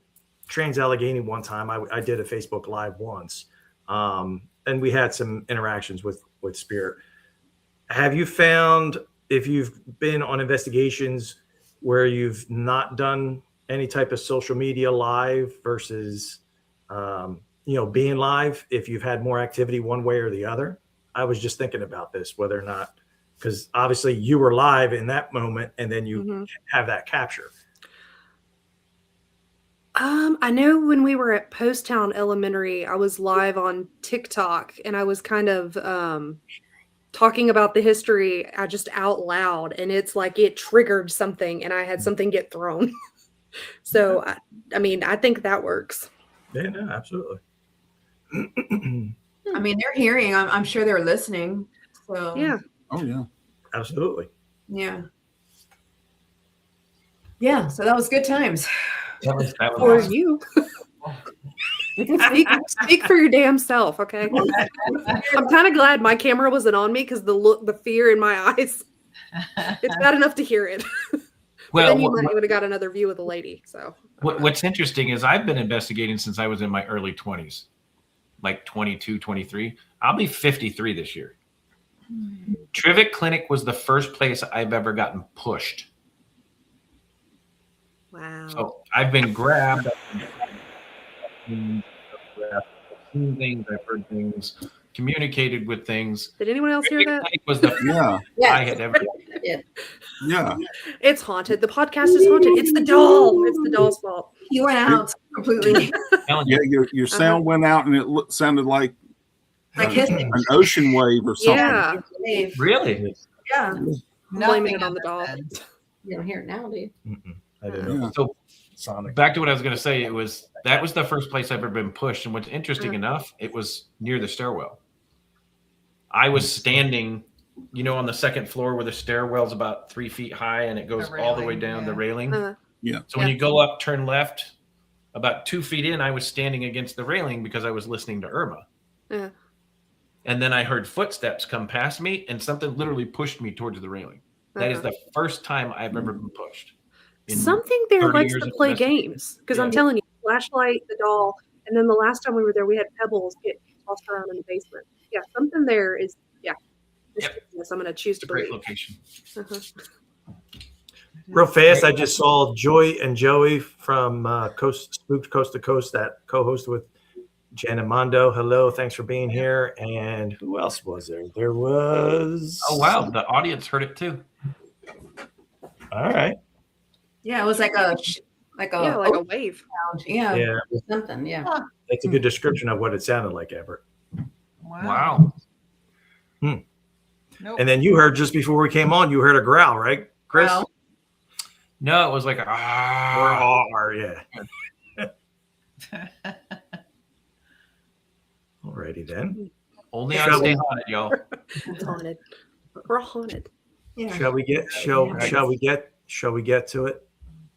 S3: Trans-Allegheny one time. I did a Facebook Live once, and we had some interactions with Spirit. Have you found, if you've been on investigations where you've not done any type of social media live versus, being live, if you've had more activity one way or the other? I was just thinking about this, whether or not, because obviously you were live in that moment, and then you have that capture.
S6: I know when we were at Post Town Elementary, I was live on TikTok, and I was kind of talking about the history just out loud, and it's like it triggered something, and I had something get thrown. So, I think that works.
S3: Yeah, no, absolutely.
S7: I mean, they're hearing. I'm sure they're listening. So
S6: Yeah.
S8: Oh yeah.
S3: Absolutely.
S7: yeah. Yeah. So that was good times.
S2: That was
S6: Or
S2: awesome.
S6: you. Speak for your damn self, okay? I'm kind of glad my camera wasn't on me because the fear in my eyes. It's bad enough to hear it.
S2: Well,
S6: then you would have got another view of the lady. So
S2: what's interesting is I've been investigating since I was in my early 20s, like 22, 23. I'll be 53 this year. Trivette Clinic was the first place I've ever gotten pushed.
S6: wow.
S2: So I've been grabbed. I've seen things, I've heard things, communicated with things.
S6: Did anyone else hear
S2: Trivette
S6: that?
S2: Clinic was the first I had ever.
S8: Yeah.
S6: It's haunted. The podcast is haunted. It's the doll. It's the doll's fault.
S7: You went out completely.
S8: Yeah. Your sound went out, and it sounded like
S7: hissing.
S8: an ocean wave or something.
S6: Yeah.
S2: Really?
S7: Yeah.
S6: Blaming it on the doll.
S4: You don't hear it now, do you?
S3: I didn't know.
S8: Yeah.
S2: So
S3: Sonic.
S2: back to what I was going to say, that was the first place I've ever been pushed. And what's interesting enough, it was near the stairwell. I was standing, on the second floor where the stairwell's about 3 feet high and it goes all the way down the railing.
S8: Yeah.
S2: So when you go up, turn left, about 2 feet in, I was standing against the railing because I was listening to Irma.
S6: Yeah.
S2: And then I heard footsteps come past me, and something literally pushed me towards the railing. That is the first time I've ever been pushed.
S6: Something there
S2: 30
S6: likes
S2: years
S6: to
S2: of
S6: play
S2: investigation.
S6: games, because
S2: Yeah.
S6: I'm telling you, flashlight, the doll, and then the last time we were there, we had pebbles get tossed around in the basement. Yeah, something there is. Yeah,
S2: Yep.
S6: yes, I'm going to choose
S2: It's a
S6: to
S2: great
S6: believe.
S2: location.
S3: Real fast, I just saw Joy and Joey from Spooked Coast to Coast, that co-host with Jen and Mondo. Hello, thanks for being here. And who else was there? There was.
S2: Oh wow, the audience heard it too.
S3: All right.
S7: Yeah, it was like a
S6: a wave.
S7: sound. Yeah,
S3: Yeah,
S4: Something, yeah.
S3: that's a good description of what it sounded like, Everett.
S2: Wow.
S5: Nope.
S3: And then you heard just before we came on, you heard a growl, right, Chris?
S7: Growl.
S2: No, it was like
S3: Yeah. Alrighty then.
S2: only
S3: Shall
S2: on Stay
S3: we-
S2: Haunted, y'all.
S6: It's haunted. We're all haunted.
S7: Yeah.
S3: Shall we get to it?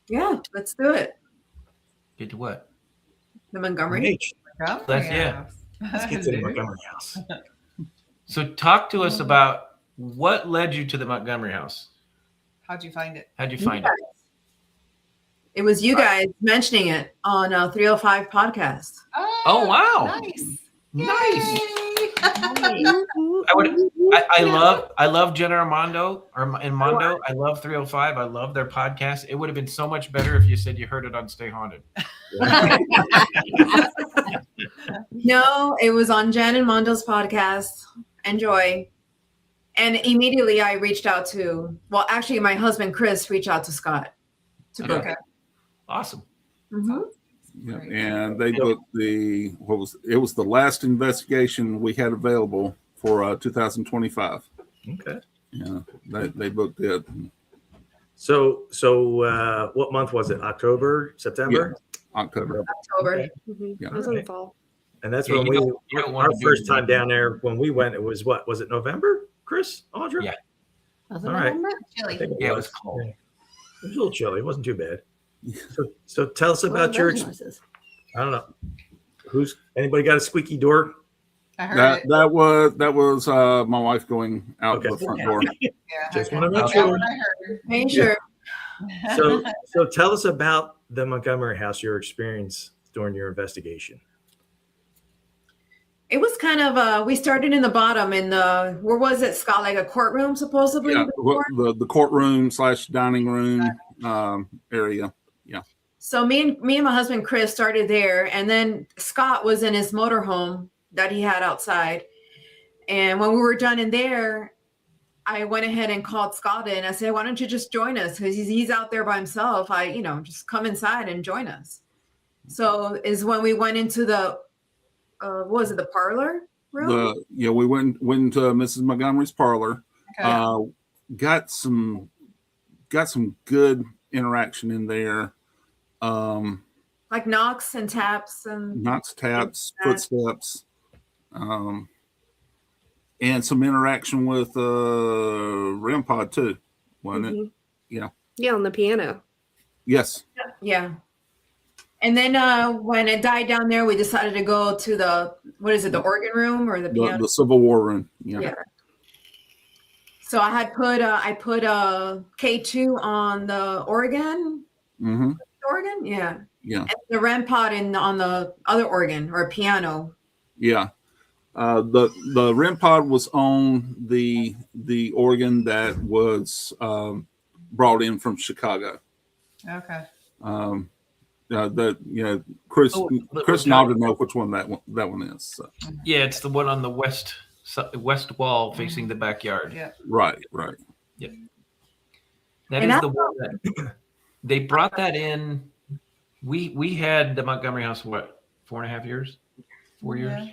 S7: Yeah, let's do it.
S2: Get to what?
S7: The Montgomery.
S3: H. Let's get to the Montgomery House.
S2: So talk to us about what led you to the Montgomery House.
S5: How'd you find it?
S2: How'd you find it?
S7: It was you guys mentioning it on 305 podcast.
S2: Oh wow.
S5: Nice.
S2: I love Jen Armando and Mondo. I love 305. I love their podcast. It would have been so much better if you said you heard it on Stay Haunted.
S7: No, it was on Jen and Mondo's podcast. Enjoy. And immediately I reached out to, well, actually my husband Chris reached out to Scott to book
S2: Okay.
S7: it.
S2: Awesome.
S7: Mhm.
S8: Yeah, and they booked it was the last investigation we had available for 2025.
S3: Okay.
S8: Yeah, they booked it.
S3: So what month was it? October, September?
S8: October.
S7: October.
S3: Okay.
S6: Mm-hmm.
S8: Yeah.
S6: It was in the fall.
S3: And that's
S2: Yeah,
S3: when
S2: you don't
S3: our
S2: wanna do
S3: first
S2: it.
S3: time down there when we went, it was what? Was it November, Chris? Audra?
S2: Yeah.
S4: Was it
S3: All right.
S4: November?
S3: I
S5: Chilly.
S3: think
S2: Yeah, it was cold.
S3: Yeah. It was a little chilly. It wasn't too bad. So tell us
S4: What
S3: about
S4: were
S3: your
S4: those noises?
S3: I don't know. Anybody got a squeaky door?
S5: I heard it.
S8: That was my wife going out
S3: Okay.
S8: the front door.
S5: Yeah,
S3: Just
S5: okay.
S3: wanna make
S5: That's
S3: sure.
S5: what I heard.
S7: Make sure.
S3: So tell us about the Montgomery House, your experience during your investigation.
S7: It was kind of we started in the bottom in the, where was it, Scott? Like a courtroom supposedly?
S8: Yeah,
S7: before?
S8: the courtroom / dining room area.
S7: So me and my husband Chris started there, and then Scott was in his motorhome that he had outside. And when we were done in there, I went ahead and called Scott in. I said, "Why don't you just join us? Because he's out there by himself. Just come inside and join us." So is when we went into the what was it, the parlor room?
S8: We went into Mrs. Montgomery's parlor.
S5: Okay.
S8: Got some good interaction in there.
S7: Like knocks and taps and
S8: Knocks, taps, footsteps, and some interaction with REM pod too, wasn't it?
S6: Mhm.
S8: Yeah.
S6: Yeah, on the piano.
S8: Yes.
S7: yeah. And then when it died down there, we decided to go to the the organ room or the piano?
S8: The Civil War room. Yeah.
S7: Yeah. So I had put K2 on the organ.
S8: Mm-hmm.
S7: Organ, yeah.
S8: Yeah.
S7: And the REM pod on the other organ or piano.
S8: Yeah. The REM pod was on the organ that was brought in from Chicago.
S5: Okay.
S8: Chris
S2: Chris
S8: nodded know which one that one is. So.
S2: Yeah, it's the one on the west wall facing the backyard.
S5: Yeah.
S8: Right.
S2: That
S7: And
S2: is the one that they brought that in. We had the Montgomery House, what, 4.5 years? 4 years?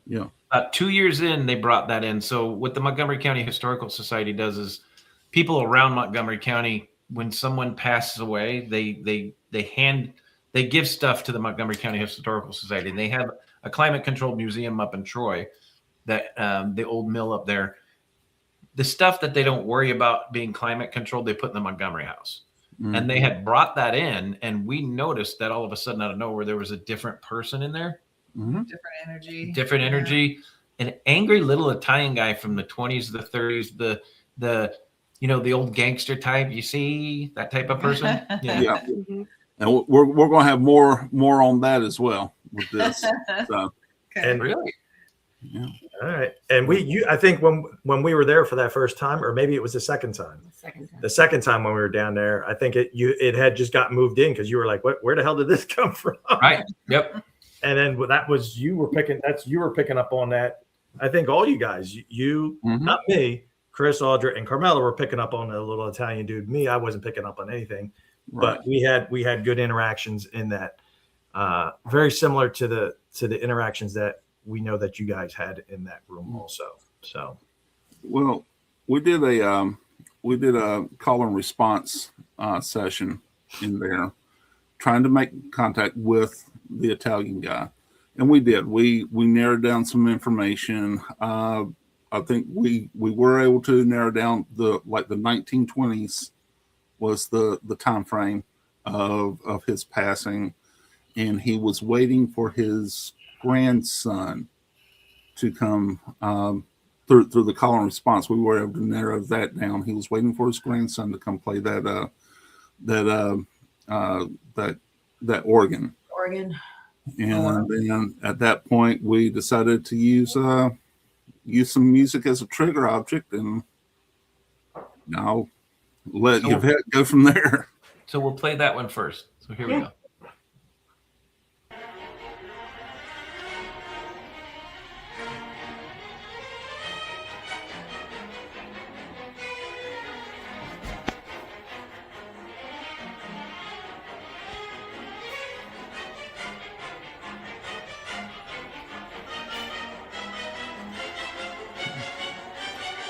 S8: Yeah.
S2: About 2 years in, they brought that in. So what the Montgomery County Historical Society does is people around Montgomery County, when someone passes away, they give stuff to the Montgomery County Historical Society. And they have a climate controlled museum up in Troy, that the old mill up there. The stuff that they don't worry about being climate controlled, they put in the Montgomery House.
S8: Mm-hmm.
S2: And they had brought that in, and we noticed that all of a sudden out of nowhere, there was a different person in there.
S8: Mm-hmm.
S5: Different energy.
S2: Different energy. an angry little Italian guy from the 20s, the 30s, the the old gangster type. You see that type of person?
S8: Yeah.
S6: Mm-hmm.
S8: And we're going to have more on that as well with this. So,
S3: And
S2: Really?
S8: yeah.
S3: all right. And I think when we were there for that first time, or maybe it was the second time. The second time when we were down there, I think it had just got moved in because you were like, where the hell did this come from?
S2: Right. Yep.
S3: And then that was you were picking up on that. I think all you guys, you not me, Chris, Audra, and Carmela were picking up on the little Italian dude. Me, I wasn't picking up on anything.
S8: Right.
S3: But we had good interactions in that, very similar to the interactions that we know that you guys had in that room also. So,
S8: Well, we did a call and response session in there, trying to make contact with the Italian guy, and we did. We narrowed down some information. I think we were able to narrow down the 1920s was the time frame of his passing, and he was waiting for his grandson to come through the call and response. We were able to narrow that down. He was waiting for his grandson to come play that organ. And then at that point, we decided to use some music as a trigger object, and I'll let Yvette go from there.
S2: So we'll play that one first. So here we go.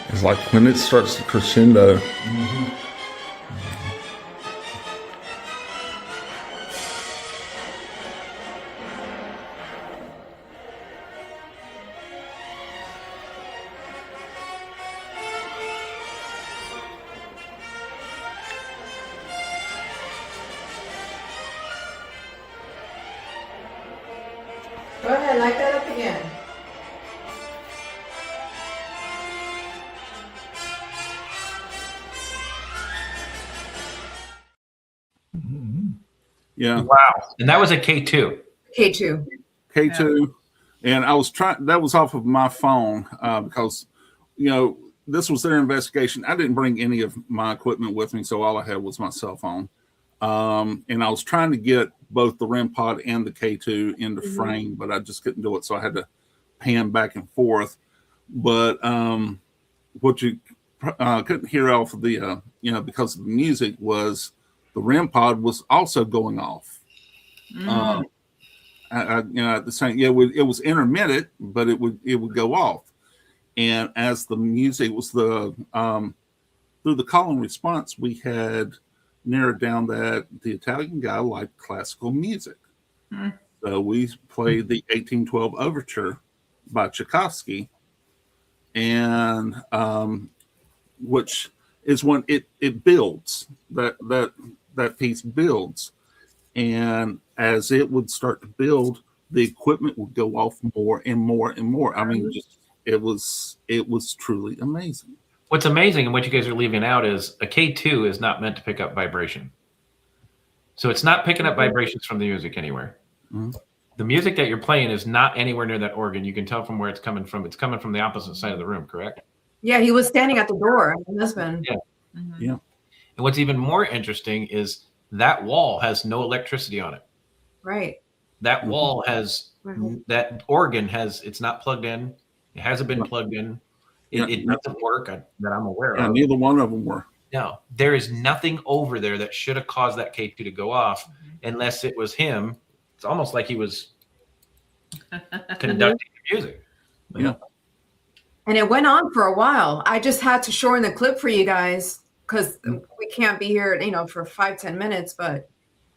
S10: It's like when it starts to crescendo.
S7: Go ahead, light that up again.
S8: Yeah.
S2: Wow. And that was a K2.
S7: K2.
S8: K2. And I was that was off of my phone because, this was their investigation. I didn't bring any of my equipment with me, so all I had was my cell phone. And I was trying to get both the REM pod and the K2 into frame, but I just couldn't do it. So I had to pan back and forth. But what you couldn't hear off of the, because of the music was the REM pod was also going off. At the same, it was intermittent, but it would go off. And as the music was through the call and response, we had narrowed down that the Italian guy liked classical music. So we played the 1812 Overture by Tchaikovsky, and which is when it builds, that piece builds. And as it would start to build, the equipment would go off more and more and more. I mean, it was truly amazing.
S2: What's amazing and what you guys are leaving out is a K2 is not meant to pick up vibration. So it's not picking up vibrations from the music anywhere. The music that you're playing is not anywhere near that organ. You can tell from where it's coming from. It's coming from the opposite side of the room, correct?
S7: Yeah, he was standing at the door. My husband.
S2: Yeah.
S8: Yeah.
S2: And what's even more interesting is that wall has no electricity on it.
S7: Right.
S2: That wall has, that organ has, it's not plugged in. It hasn't been plugged in. It doesn't work that I'm aware of.
S8: Neither one of them were.
S2: No, there is nothing over there that should have caused that K2 to go off unless it was him. It's almost like he was conducting the music.
S8: Yeah.
S7: And it went on for a while. I just had to shorten the clip for you guys because we can't be here, for 5-10 minutes, but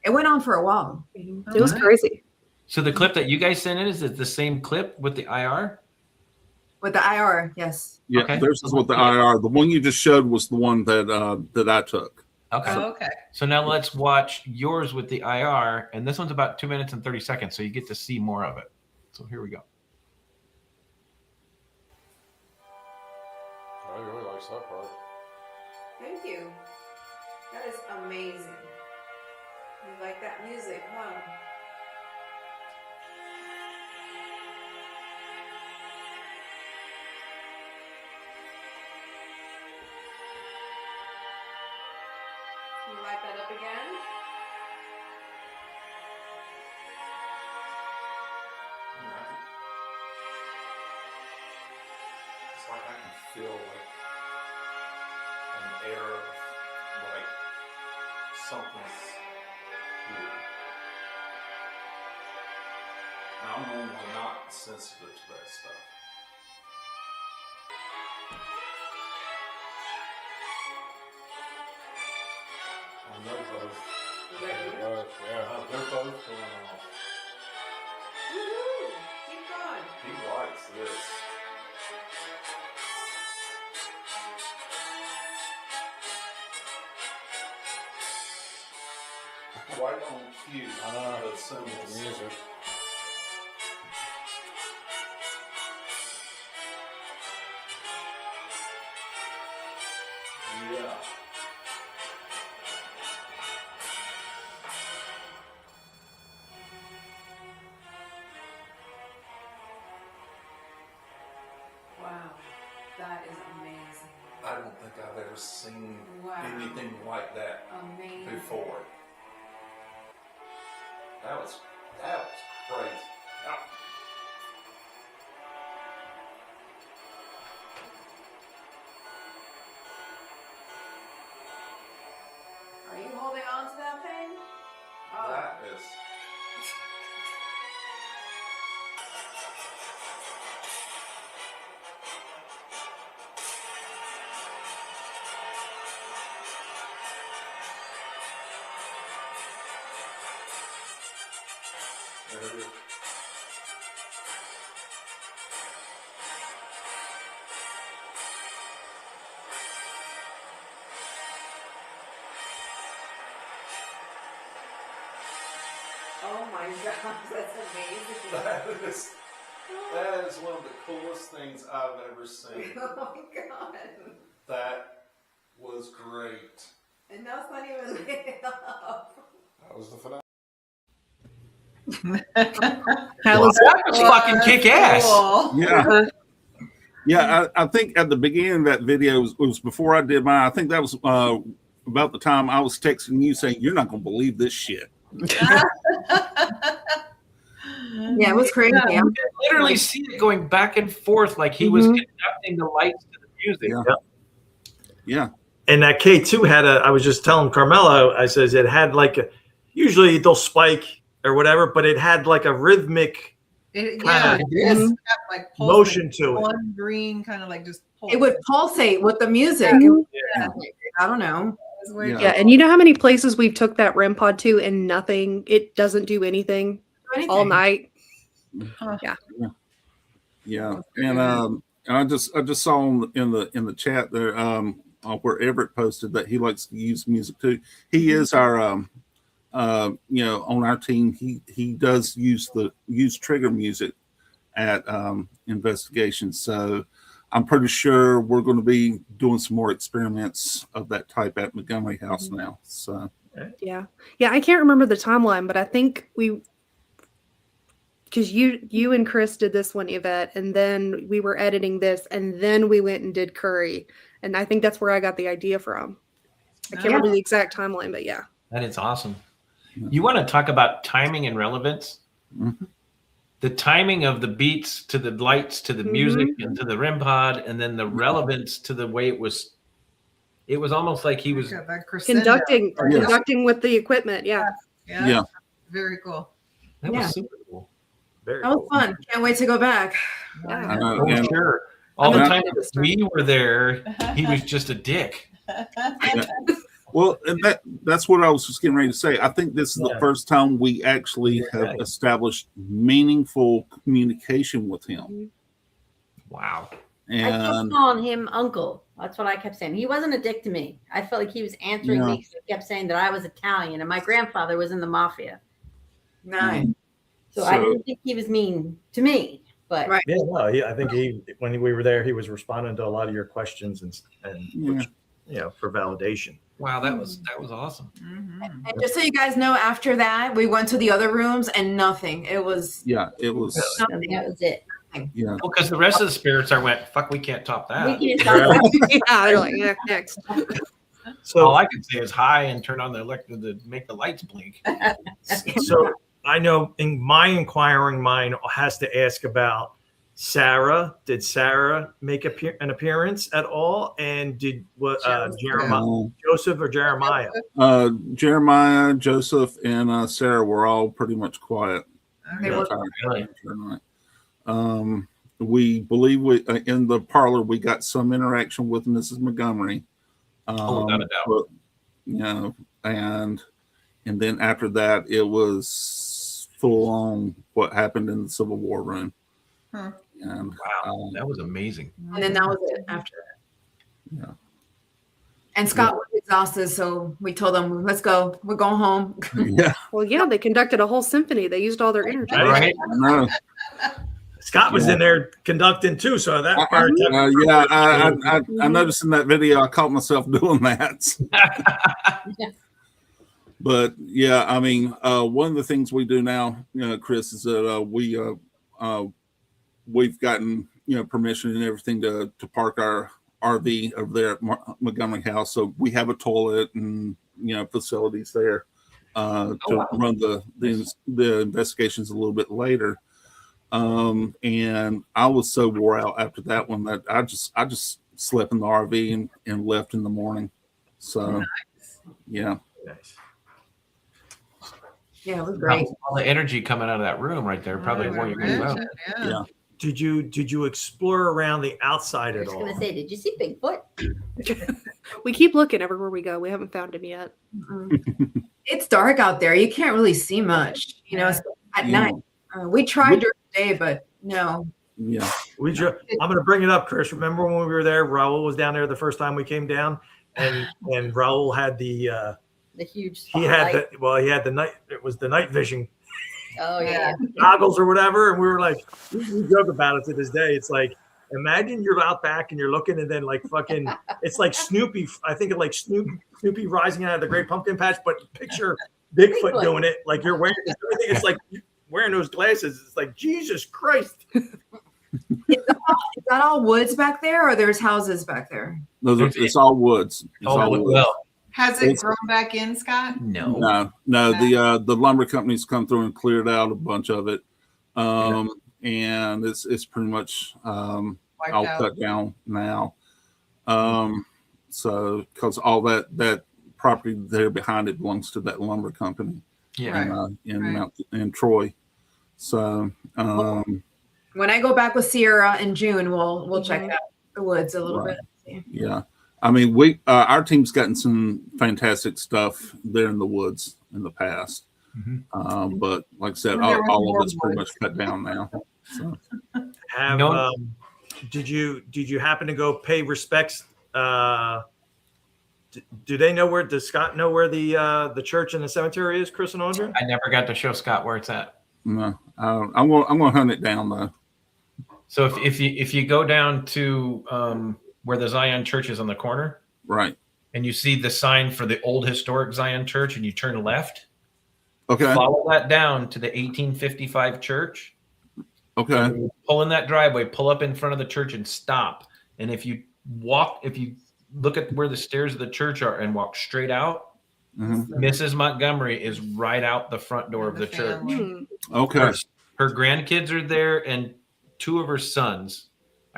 S7: it went on for a while.
S6: It was crazy.
S2: So the clip that you guys sent in, is it the same clip with the IR?
S7: With the IR, yes.
S8: Yeah,
S2: Okay.
S8: Theirs is with the IR. The one you just showed was the one that I took.
S2: Okay.
S5: Okay.
S2: So now let's watch yours with the IR, and this one's about 2 minutes and 30 seconds, so you get to see more of it. So here we go.
S11: likes that part.
S7: Thank you. That is amazing. You like that music, huh? You like that up again?
S11: It's like I can feel like an air of like something's here. And I'm normally not sensitive to that stuff. And they're both. Yeah, they're both going off.
S7: Woo-hoo! Keep going.
S11: He likes this. Right on cue. I know. The symbols. Music. Yeah.
S7: Wow, that is amazing.
S11: I don't think I've ever seen
S7: Wow.
S11: anything like that
S7: Amazing.
S11: before. That was crazy.
S7: Are you holding on to that thing? Oh.
S11: That is. There it is.
S7: Oh my gosh, that's amazing.
S11: That is one of the coolest things I've ever seen.
S7: Oh my god.
S11: That was great.
S7: And now it's not even lit up.
S11: That was the finale.
S2: That was fucking kick ass.
S8: Yeah. Yeah, I think at the beginning of that video it was before I did mine. I think that was about the time I was texting you saying, "You're not going to believe this shit."
S7: Yeah, it was crazy.
S2: Yeah, you could literally see it going back and forth like he was conducting the lights to the music.
S8: Yeah.
S3: And that K2 had I was just telling Carmelo, I says it had like usually they'll spike or whatever, but it had like a rhythmic
S5: It
S3: kind of
S5: got like
S3: motion to it.
S5: One green kind of like just pulsate.
S7: It would pulsate with the music.
S5: Yeah.
S7: I don't know.
S6: Yeah, and you know how many places we've took that REM pod to and nothing, it doesn't do anything all night.
S8: Yeah. And I just saw in the chat there where Everett posted that he likes to use music too. He is our on our team he does use trigger music at investigations. So I'm pretty sure we're going to be doing some more experiments of that type at Montgomery House now. So
S6: Yeah, I can't remember the timeline, but I think because you and Chris did this one, Yvette, and then we were editing this, and then we went and did Curry, and I think that's where I got the idea from. I can't remember the exact timeline, but yeah.
S2: That is awesome. You want to talk about timing and relevance?
S8: Mm-hmm.
S2: The timing of the beats to the lights to the music and to the REM pod, and then the relevance to the way it was almost like he was
S6: conducting with the equipment. Yeah.
S5: Very cool.
S2: That was super cool.
S7: That was fun. Can't wait to go back.
S2: Oh, sure. All the time we were there, he was just a dick.
S8: Well, and that's what I was just getting ready to say. I think this is the first time we actually have established meaningful communication with him.
S2: Wow.
S4: I kept calling him uncle. That's what I kept saying. He wasn't a dick to me. I felt like he was answering me because he kept saying that I was Italian and my grandfather was in the mafia.
S7: Nice.
S4: So I didn't think he was mean to me. But
S7: Right.
S3: Yeah, no, I think when we were there, he was responding to a lot of your questions and which, for validation.
S2: Wow, that was awesome.
S5: Mm-hmm.
S7: And just so you guys know, after that, we went to the other rooms and nothing. It was
S8: it was.
S7: nothing.
S4: that was it.
S8: Yeah.
S2: Well, because the rest of the spirits went, fuck, we can't top that.
S4: We can't stop.
S6: Yeah, they're like, yeah, next.
S3: So
S2: All I can say is hi and turn on the electric to make the lights blink.
S3: So I know in my inquiring mind has to ask about Sarah. Did Sarah make an appearance at all? And did Joseph or Jeremiah?
S8: Jeremiah, Joseph, and Sarah were all pretty much quiet.
S7: They were
S8: we believe in the parlor we got some interaction with Mrs. Montgomery.
S2: Without a doubt.
S8: But, and then after that, it was full on what happened in the Civil War room.
S5: Huh.
S8: And
S2: Wow, that was amazing.
S7: And then that was it after that.
S8: Yeah.
S7: And Scott was exhausted, so we told him, let's go. We're going home.
S8: Yeah.
S6: Well, yeah, they conducted a whole symphony. They used all their energy.
S2: Right?
S8: I know.
S3: Scott was in there conducting too, so that part.
S8: I noticed in that video I caught myself doing that. But yeah, I mean, one of the things we do now, Chris, is that we've gotten permission and everything to park our RV over there at Montgomery House, so we have a toilet and facilities there to run the investigations a little bit later. And I was so wore out after that one that I just slept in the RV and left in the morning. So yeah.
S3: Nice.
S7: Yeah, it was great.
S2: All the energy coming out of that room right there probably wore you guys out.
S8: Yeah.
S3: Did you explore around the outside
S4: I
S3: at
S4: was
S3: all?
S4: gonna say, did you see Bigfoot?
S6: We keep looking everywhere we go. We haven't found him yet.
S7: It's dark out there. You can't really see much, at night. We tried during the day, but no.
S8: Yeah.
S3: I'm going to bring it up, Chris. Remember when we were there? Raul was down there the first time we came down, and Raul had the
S4: huge.
S3: he had the night. It was the night vision
S4: Oh yeah.
S3: goggles or whatever, and we were like, we joke about it to this day. It's like, imagine you're out back and you're looking, and then like fucking, it's like Snoopy. I think of like Snoopy rising out of the Great Pumpkin Patch, but picture Bigfoot doing it. Like you're wearing everything. It's like wearing those glasses. It's like Jesus Christ.
S7: Is that all woods back there, or there's houses back there?
S8: It's all woods. It's all woods.
S2: Well,
S5: Has it grown back in, Scott?
S2: no.
S8: No. The lumber companies come through and cleared out a bunch of it, and it's pretty much all cut down now. So because all that property there behind it belongs to that lumber company.
S2: Yeah.
S8: In Troy. So
S7: When I go back with Sierra in June, we'll check out the woods a little bit.
S8: Yeah. I mean, our team's gotten some fantastic stuff there in the woods in the past. But like I said, all of it's pretty much cut down now. So.
S3: Did you happen to go pay respects? Do they know where? Does Scott know where the church and the cemetery is, Chris and Audrey?
S2: I never got to show Scott where it's at.
S8: No, I'm gonna hunt it down though.
S2: So if you go down to where the Zion Church is on the corner,
S8: right,
S2: and you see the sign for the old historic Zion Church, and you turn left,
S8: okay,
S2: follow that down to the 1855 church.
S8: Okay,
S2: pull in that driveway, pull up in front of the church, and stop. And if you look at where the stairs of the church are and walk straight out, Mrs. Montgomery is right out the front door of the church.
S8: Okay.
S2: Her grandkids are there, and two of her sons.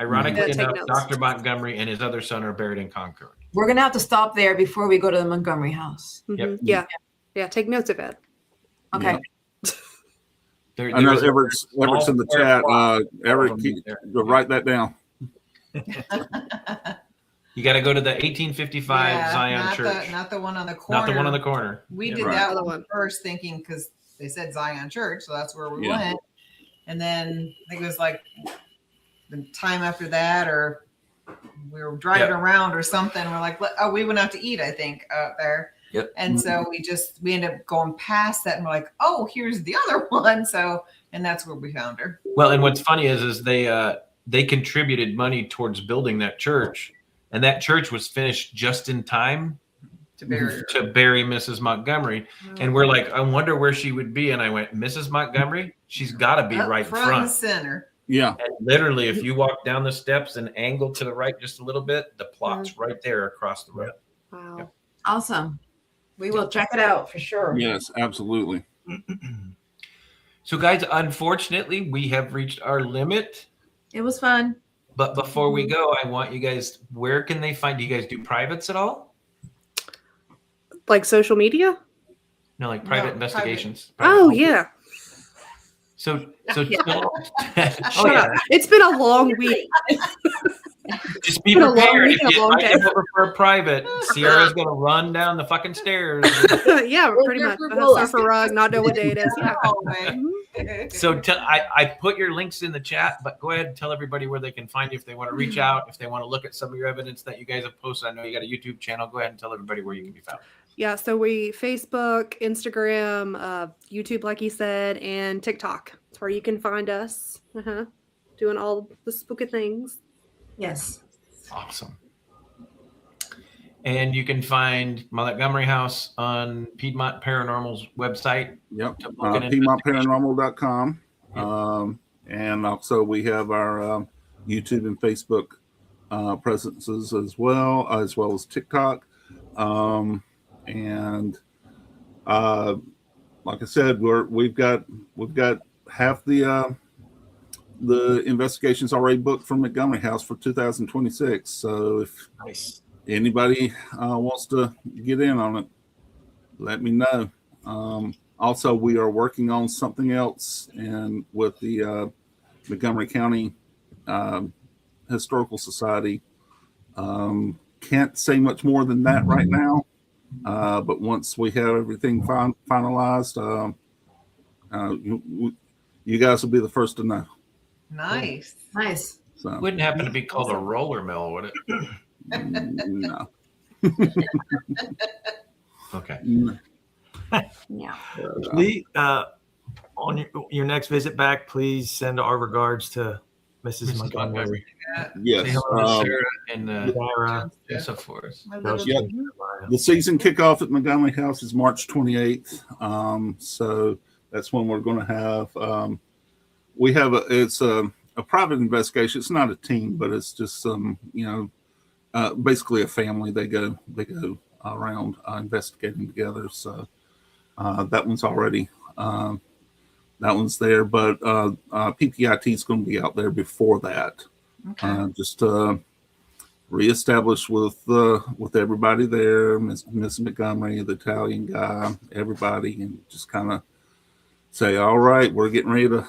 S2: Ironically enough, Dr. Montgomery and his other son are buried in Concord.
S7: We're gonna have to stop there before we go to the Montgomery House.
S2: Yep.
S6: Yeah. Take notes of it.
S7: Okay.
S8: I know Everett's in the chat. Everett, write that down.
S2: You got to go to the 1855 Zion Church.
S5: Not the one on the corner.
S2: Not the one on the corner.
S5: We did that one first thinking because they said Zion Church, so that's where we went. And then I think it was like the time after that, or we were driving around or something. We're like, we went out to eat, I think, out there.
S2: Yep.
S5: And so we ended up going past that and we're like, oh, here's the other one. So And that's where we found her.
S2: Well, and what's funny is they contributed money towards building that church, and that church was finished just in time
S5: To bury her.
S2: to bury Mrs. Montgomery. And we're like, I wonder where she would be. And I went, Mrs. Montgomery, she's got to be
S5: Up
S2: right
S5: front
S2: front.
S5: and center.
S8: Yeah.
S2: And literally, if you walk down the steps and angle to the right just a little bit, the plot's right there across the road.
S6: Wow.
S2: Yep.
S7: Awesome. We will check it out for sure.
S8: Yes, absolutely.
S2: So, guys, unfortunately, we have reached our limit.
S7: It was fun.
S2: But before we go, I want you guys, where can they find, do you guys do privates at all?
S6: Like social media?
S2: No, like private
S5: No,
S2: investigations.
S6: Oh,
S2: Private-
S6: yeah.
S2: So
S6: Yeah.
S2: oh,
S6: Shut
S2: yeah.
S6: up. It's been a long week.
S2: Just be
S6: Been a long
S2: prepared.
S6: week,
S2: If
S6: a
S2: you
S6: long
S2: invite them
S6: day.
S2: over for a private, Sierra's going to run down the fucking stairs.
S6: Yeah, pretty much. Surf a rug, not know what day it is. Yeah.
S5: Oh, man.
S2: So I put your links in the chat, but go ahead and tell everybody where they can find you if they want to reach out, if they want to look at some of your evidence that you guys have posted. I know you got a YouTube channel. Go ahead and tell everybody where you can be found.
S6: Yeah, so we Facebook, Instagram, YouTube, like you said, and TikTok. That's where you can find us. Doing all the spooky things.
S7: Yes.
S2: Awesome. And you can find Montgomery House on Piedmont Paranormal's website.
S8: Yep.
S2: To book an
S8: PiedmontParanormal.com. And also we have our YouTube and Facebook presences as well as TikTok. And like I said, we've got half the investigations already booked from Montgomery House for 2026. So if anybody wants to get in on it, let me know. Also, we are working on something else and with the Montgomery County Historical Society. Can't say much more than that right now. But once we have everything finalized, you guys will be the first to know.
S5: Nice.
S7: Nice.
S8: So
S2: Wouldn't happen to be called a roller mill, would it?
S8: no.
S2: Okay.
S7: Yeah.
S3: Please, on your next visit back, please send our regards to Mrs. Montgomery.
S8: Yes.
S2: Say hello to Sarah and
S3: Sarah.
S2: and so forth.
S8: Yep. The season kickoff at Montgomery House is March 28th. So that's when we're going to have. We have it's a private investigation. It's not a team, but it's just basically a family. They go around investigating together. So that one's already that one's there, but PPIT is going to be out there before that.
S5: Okay.
S8: Just reestablish with everybody there, Miss Montgomery, the Italian guy, everybody, and just kind of say, all right, we're getting ready to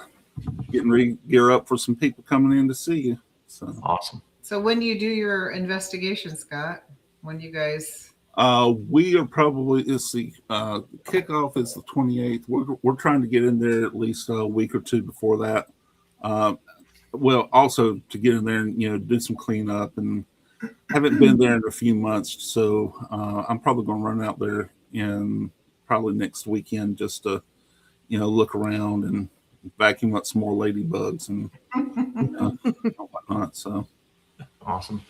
S8: gear up for some people coming in to see you. So
S2: awesome.
S5: So when do you do your investigation, Scott? When do you guys?
S8: We are probably kickoff is the 28th. We're trying to get in there at least a week or two before that. Well, also to get in there and do some cleanup, and haven't been there in a few months, so I'm probably going to run out there in probably next weekend just to look around and vacuum up some more ladybugs and whatnot. So
S2: awesome.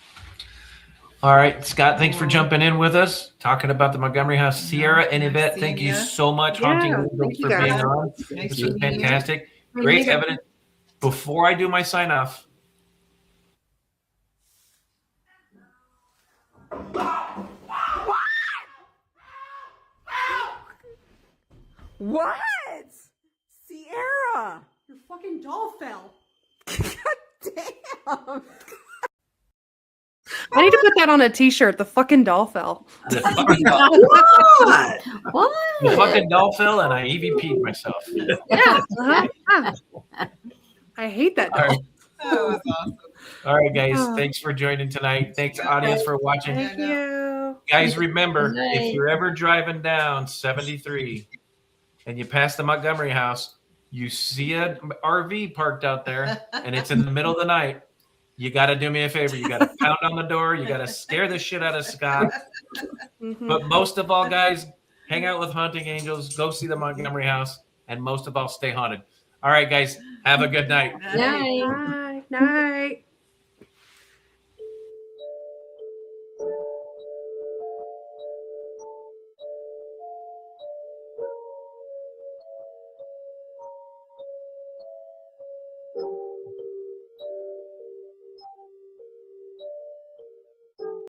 S2: All right, Scott, thanks for jumping in with us, talking about the Montgomery House. Sierra and Yvette, thank you so much, Haunting Angels,
S6: thank you
S2: for being
S6: guys.
S2: on.
S5: Nice
S2: This
S5: to
S2: was
S5: meet you.
S2: fantastic. Great evidence. Before I do my sign off,
S9: What? Sierra!
S6: Your fucking doll fell.
S9: Damn!
S6: I need to put that on a t-shirt. The fucking doll fell.
S2: the fucking doll,
S4: What?
S2: the fucking doll fell, and I EVP'd myself.
S6: Yeah. I hate that
S2: All
S6: doll.
S2: right.
S5: That was awesome.
S2: All right, guys, thanks for joining tonight. Thanks, audience, for watching.
S6: Thank you.
S2: Guys, remember,
S4: Good night.
S2: if you're ever driving down 73 and you pass the Montgomery House, you see an RV parked out there, and it's in the middle of the night, you got to do me a favor. You got to pound on the door. You got to scare the shit out of Scott.
S6: Mhm.
S2: But most of all, guys, hang out with Haunting Angels. Go see the Montgomery House. And most of all, stay haunted. All right, guys. Have a good night.
S4: Night.
S6: Night. Night.